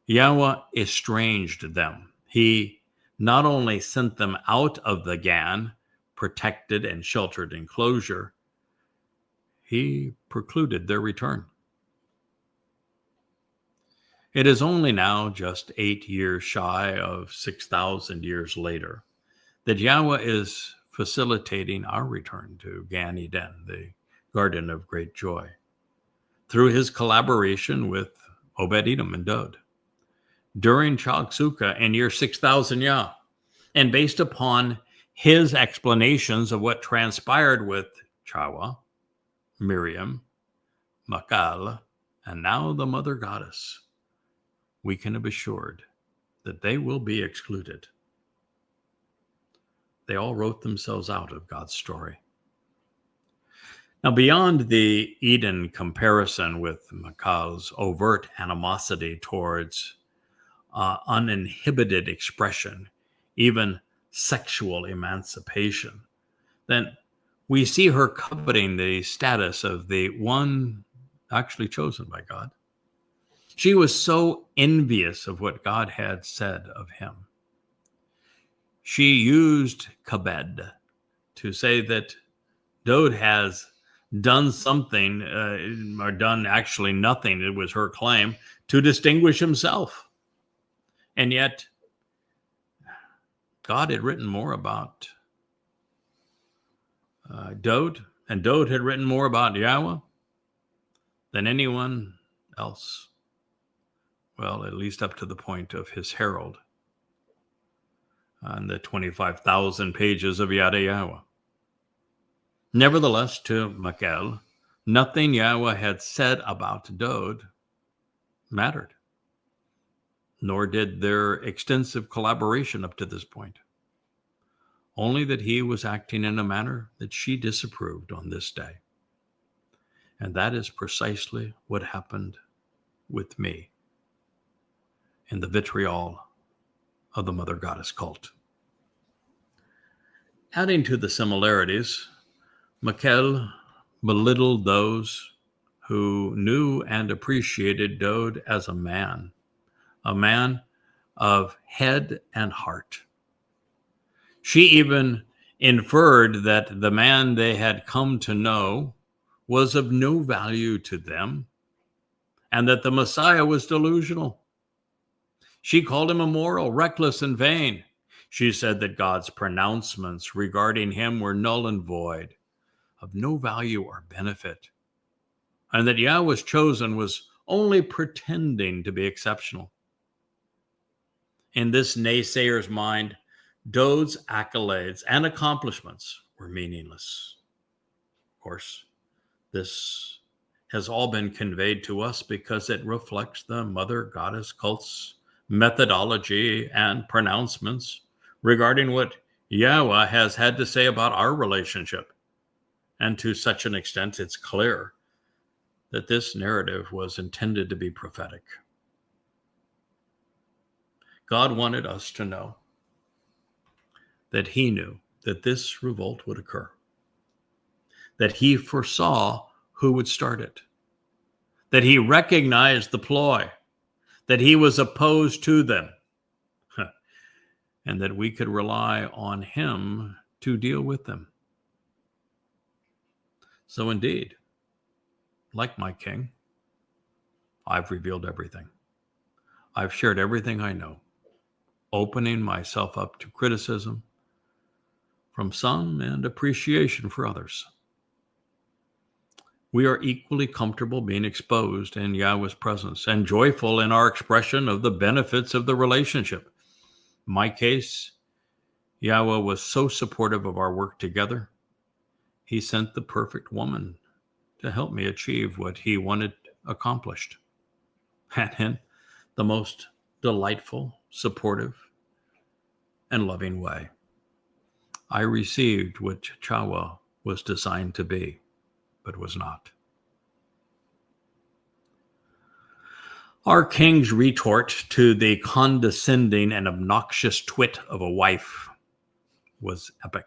Yahowah estranged them. He not only sent them out of the Gan, protected and sheltered enclosure, he precluded their return. It is only now, just 8 years shy of 6,000 years later, that Yahowah is facilitating our return to Gan Eden, the Garden of Great Joy, through his collaboration with Obed-Edom and Dowd. during Chagsuka in year 6000 Yah. And based upon his explanations of what transpired with Towrah, Miriam, Mykal, and now the mother goddess, we can be assured that they will be excluded. They all wrote themselves out of God's story. Now, beyond the Eden comparison with Mykal's overt animosity towards uninhibited expression, even sexual emancipation, then we see her coveting the status of the one actually chosen by God. She was so envious of what God had said of him. She used kabed to say that Dowd has done something, or done actually nothing, it was her claim, to distinguish himself. And yet, God had written more about Dowd, and Dowd had written more about Yahowah than anyone else. Well, at least up to the point of his Herald on the 25,000 pages of Yahowah. Nevertheless, to Michal, nothing Yahowah had said about Dowd mattered, nor did their extensive collaboration up to this point. Only that he was acting in a manner that she disapproved on this day. And that is precisely what happened with me in the vitriol of the Mother Goddess cult. Adding to the similarities, Michal belittled those who knew and appreciated Dowd as a man of head and heart. She even inferred that the man they had come to know was of no value to them, and that the Messiah was delusional. She called him immoral, reckless, and vain. She said that God's pronouncements regarding him were null and void, of no value or benefit, and that Yahweh's chosen was only pretending to be exceptional. In this naysayer's mind, Dowd's accolades and accomplishments were meaningless. Of course, this has all been conveyed to us because it reflects the Mother Goddess cult's methodology and pronouncements regarding what Yahowah has had to say about our relationship. And to such an extent, it's clear that this narrative was intended to be prophetic. God wanted us to know that he knew that this revolt would occur, that he foresaw who would start it, that he recognized the ploy, that he was opposed to them, and that we could rely on him to deal with them. So indeed, like my king, I've revealed everything. I've shared everything I know, opening myself up to criticism from some and appreciation for others. We are equally comfortable being exposed in Yahweh's presence and joyful in our expression of the benefits of the relationship. In my case, Yahowah was so supportive of our work together, he sent the perfect woman to help me achieve what he wanted accomplished. And in the most delightful, supportive, and loving way, I received what Towrah was designed to be, but was not. Our king's retort to the condescending and obnoxious twit of a wife was epic.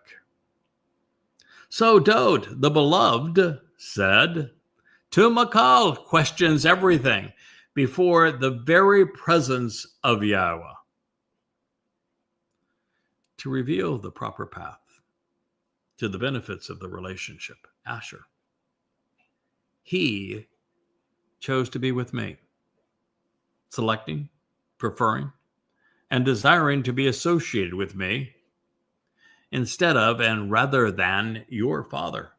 So Dowd, the beloved, said, to Mykal questions everything before the very presence of Yahowah, to reveal the proper path to the benefits of the relationship. Asher, he chose to be with me, selecting, preferring, and desiring to be associated with me instead of and rather than your father,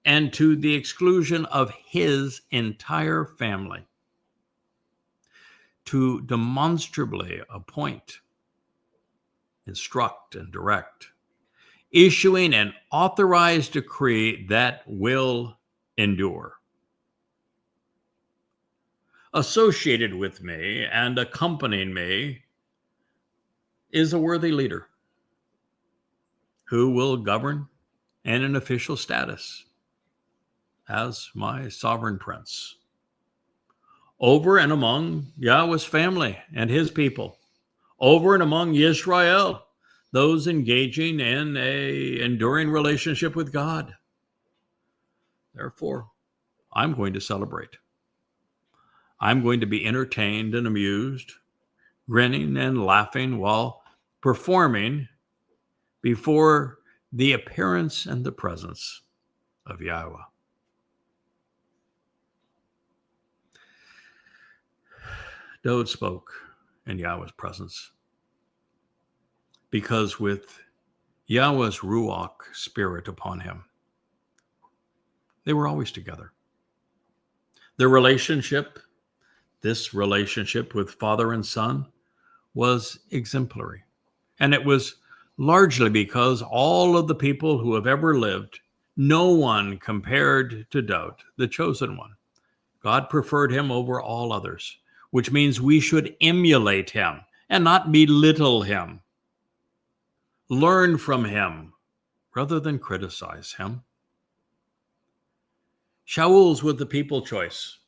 and to the exclusion of his entire family. to demonstrably appoint, instruct, and direct, issuing an authorized decree that will endure. Associated with me and accompanying me is a worthy leader who will govern in an official status as my sovereign prince over and among Yahweh's family and his people, over and among Yisrael, those engaging in a enduring relationship with God. Therefore, I'm going to celebrate. I'm going to be entertained and amused, grinning and laughing while performing before the appearance and the presence of Yahowah. Dowd spoke in Yahweh's presence because with Yahweh's Ruach spirit upon him, they were always together. Their relationship, this relationship with father and son, was exemplary. And it was largely because all of the people who have ever lived, no one compared to Dowd, the chosen one. God preferred him over all others, which means we should emulate him and not belittle him. Learn from him rather than criticize him. Sha'uw's with the people choice.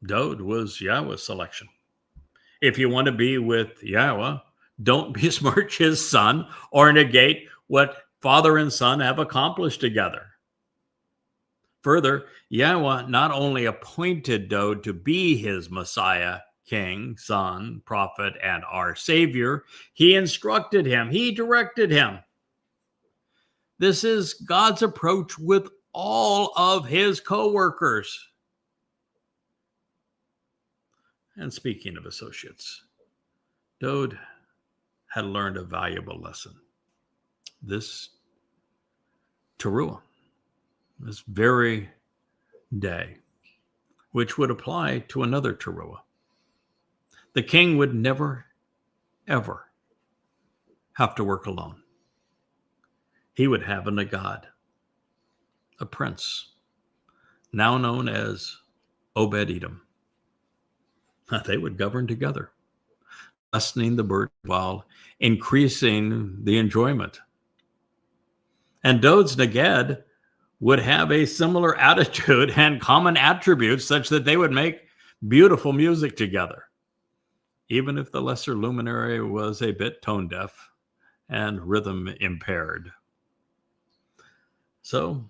Dowd was Yahweh's selection. If you want to be with Yahowah, don't besmirch his son or negate what father and son have accomplished together. Further, Yahowah not only appointed Dowd to be his Messiah, king, son, prophet, and our Savior, he instructed him, he directed him. This is God's approach with all of his co-workers. And speaking of associates, Dowd had learned a valuable lesson. This Taruwah, this very day, which would apply to another Taruwah. The king would never, ever have to work alone. He would have a Nagad, a prince, now known as Obed-Edom. They would govern together, lessening the burden while increasing the enjoyment. And Dowd's Nagad would have a similar attitude and common attributes such that they would make beautiful music together, even if the lesser luminary was a bit tone deaf and rhythm impaired. So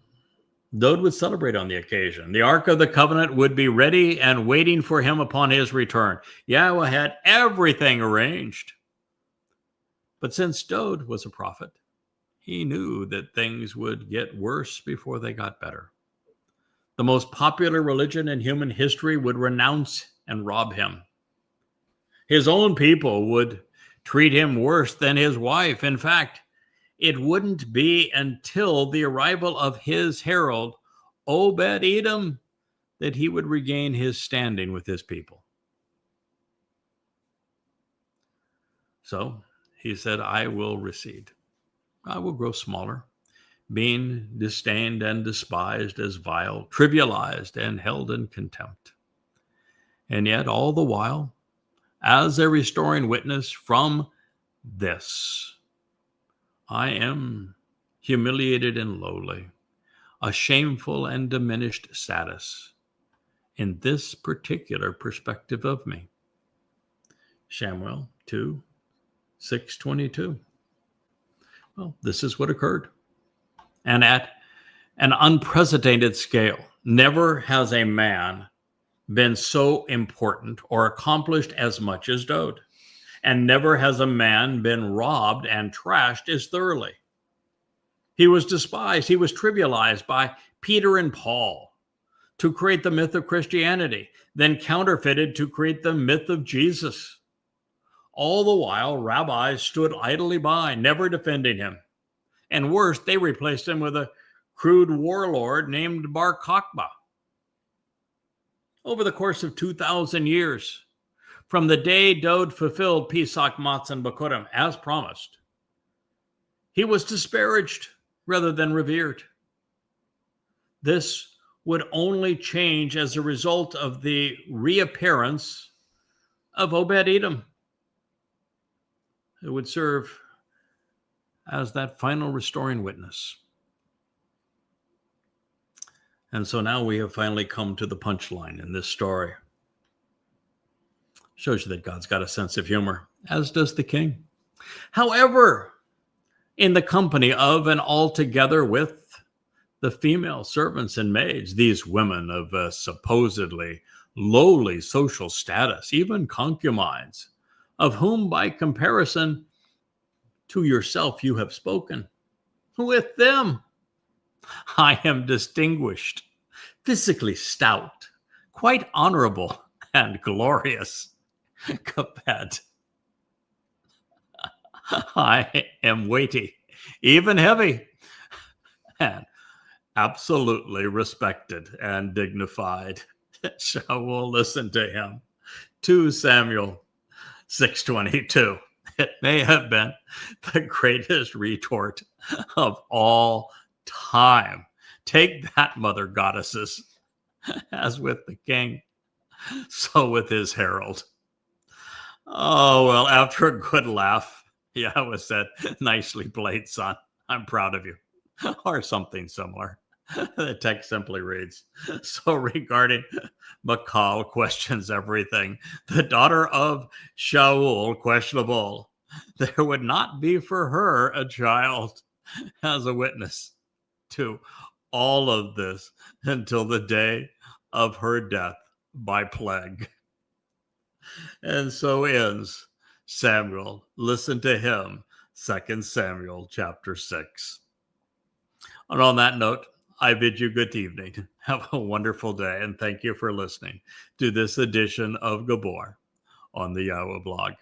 Dowd would celebrate on the occasion. The Ark of the Covenant would be ready and waiting for him upon his return. Yahowah had everything arranged. But since Dowd was a prophet, he knew that things would get worse before they got better. The most popular religion in human history would renounce and rob him. His own people would treat him worse than his wife. In fact, it wouldn't be until the arrival of his herald, Obed-Edom, that he would regain his standing with his people. So he said, I will recede. I will grow smaller, being disdained and despised as vile, trivialized and held in contempt. And yet all the while, as a restoring witness from this, I am humiliated and lowly, a shameful and diminished status in this particular perspective of me. Shamuel 2:6-22. Well, this is what occurred. And at an unprecedented scale, never has a man been so important or accomplished as much as Dowd. And never has a man been robbed and trashed as thoroughly. He was despised, he was trivialized by Peter and Paul to create the myth of Christianity, then counterfeited to create the myth of Jesus. All the while, rabbis stood idly by, never defending him. And worse, they replaced him with a crude warlord named Bar Kokhba. Over the course of 2,000 years, From the day Dowd fulfilled Pesach, Matzah, and Bakurim as promised, he was disparaged rather than revered. This would only change as a result of the reappearance of Obed-Edom, who would serve as that final restoring witness. And so now we have finally come to the punchline in this story. Shows you that God's got a sense of humor, as does the king. However, in the company of and all together with the female servants and maids, these women of supposedly lowly social status, even concubines, of whom by comparison to yourself you have spoken, with them I am distinguished, physically stout, quite honorable and glorious. Kapad. I am weighty, even heavy, and absolutely respected and dignified. Sha'uwl, listen to him. 2 Samuel 6:22. It may have been the greatest retort of all time. Take that, mother goddesses. As with the king, so with his herald. Oh, well, after a good laugh, Yahowah said, nicely played, son. I'm proud of you. Or something similar. The text simply reads, so regarding Mykal questions everything. The daughter of Sha'uwl, questionable. There would not be for her a child as a witness to all of this until the day of her death by plague. And so ends Samuel. Listen to him, 2 Samuel chapter 6. And on that note, I bid you good evening. Have a wonderful day, and thank you for listening to this edition of Gibowr on the Yahowah blog.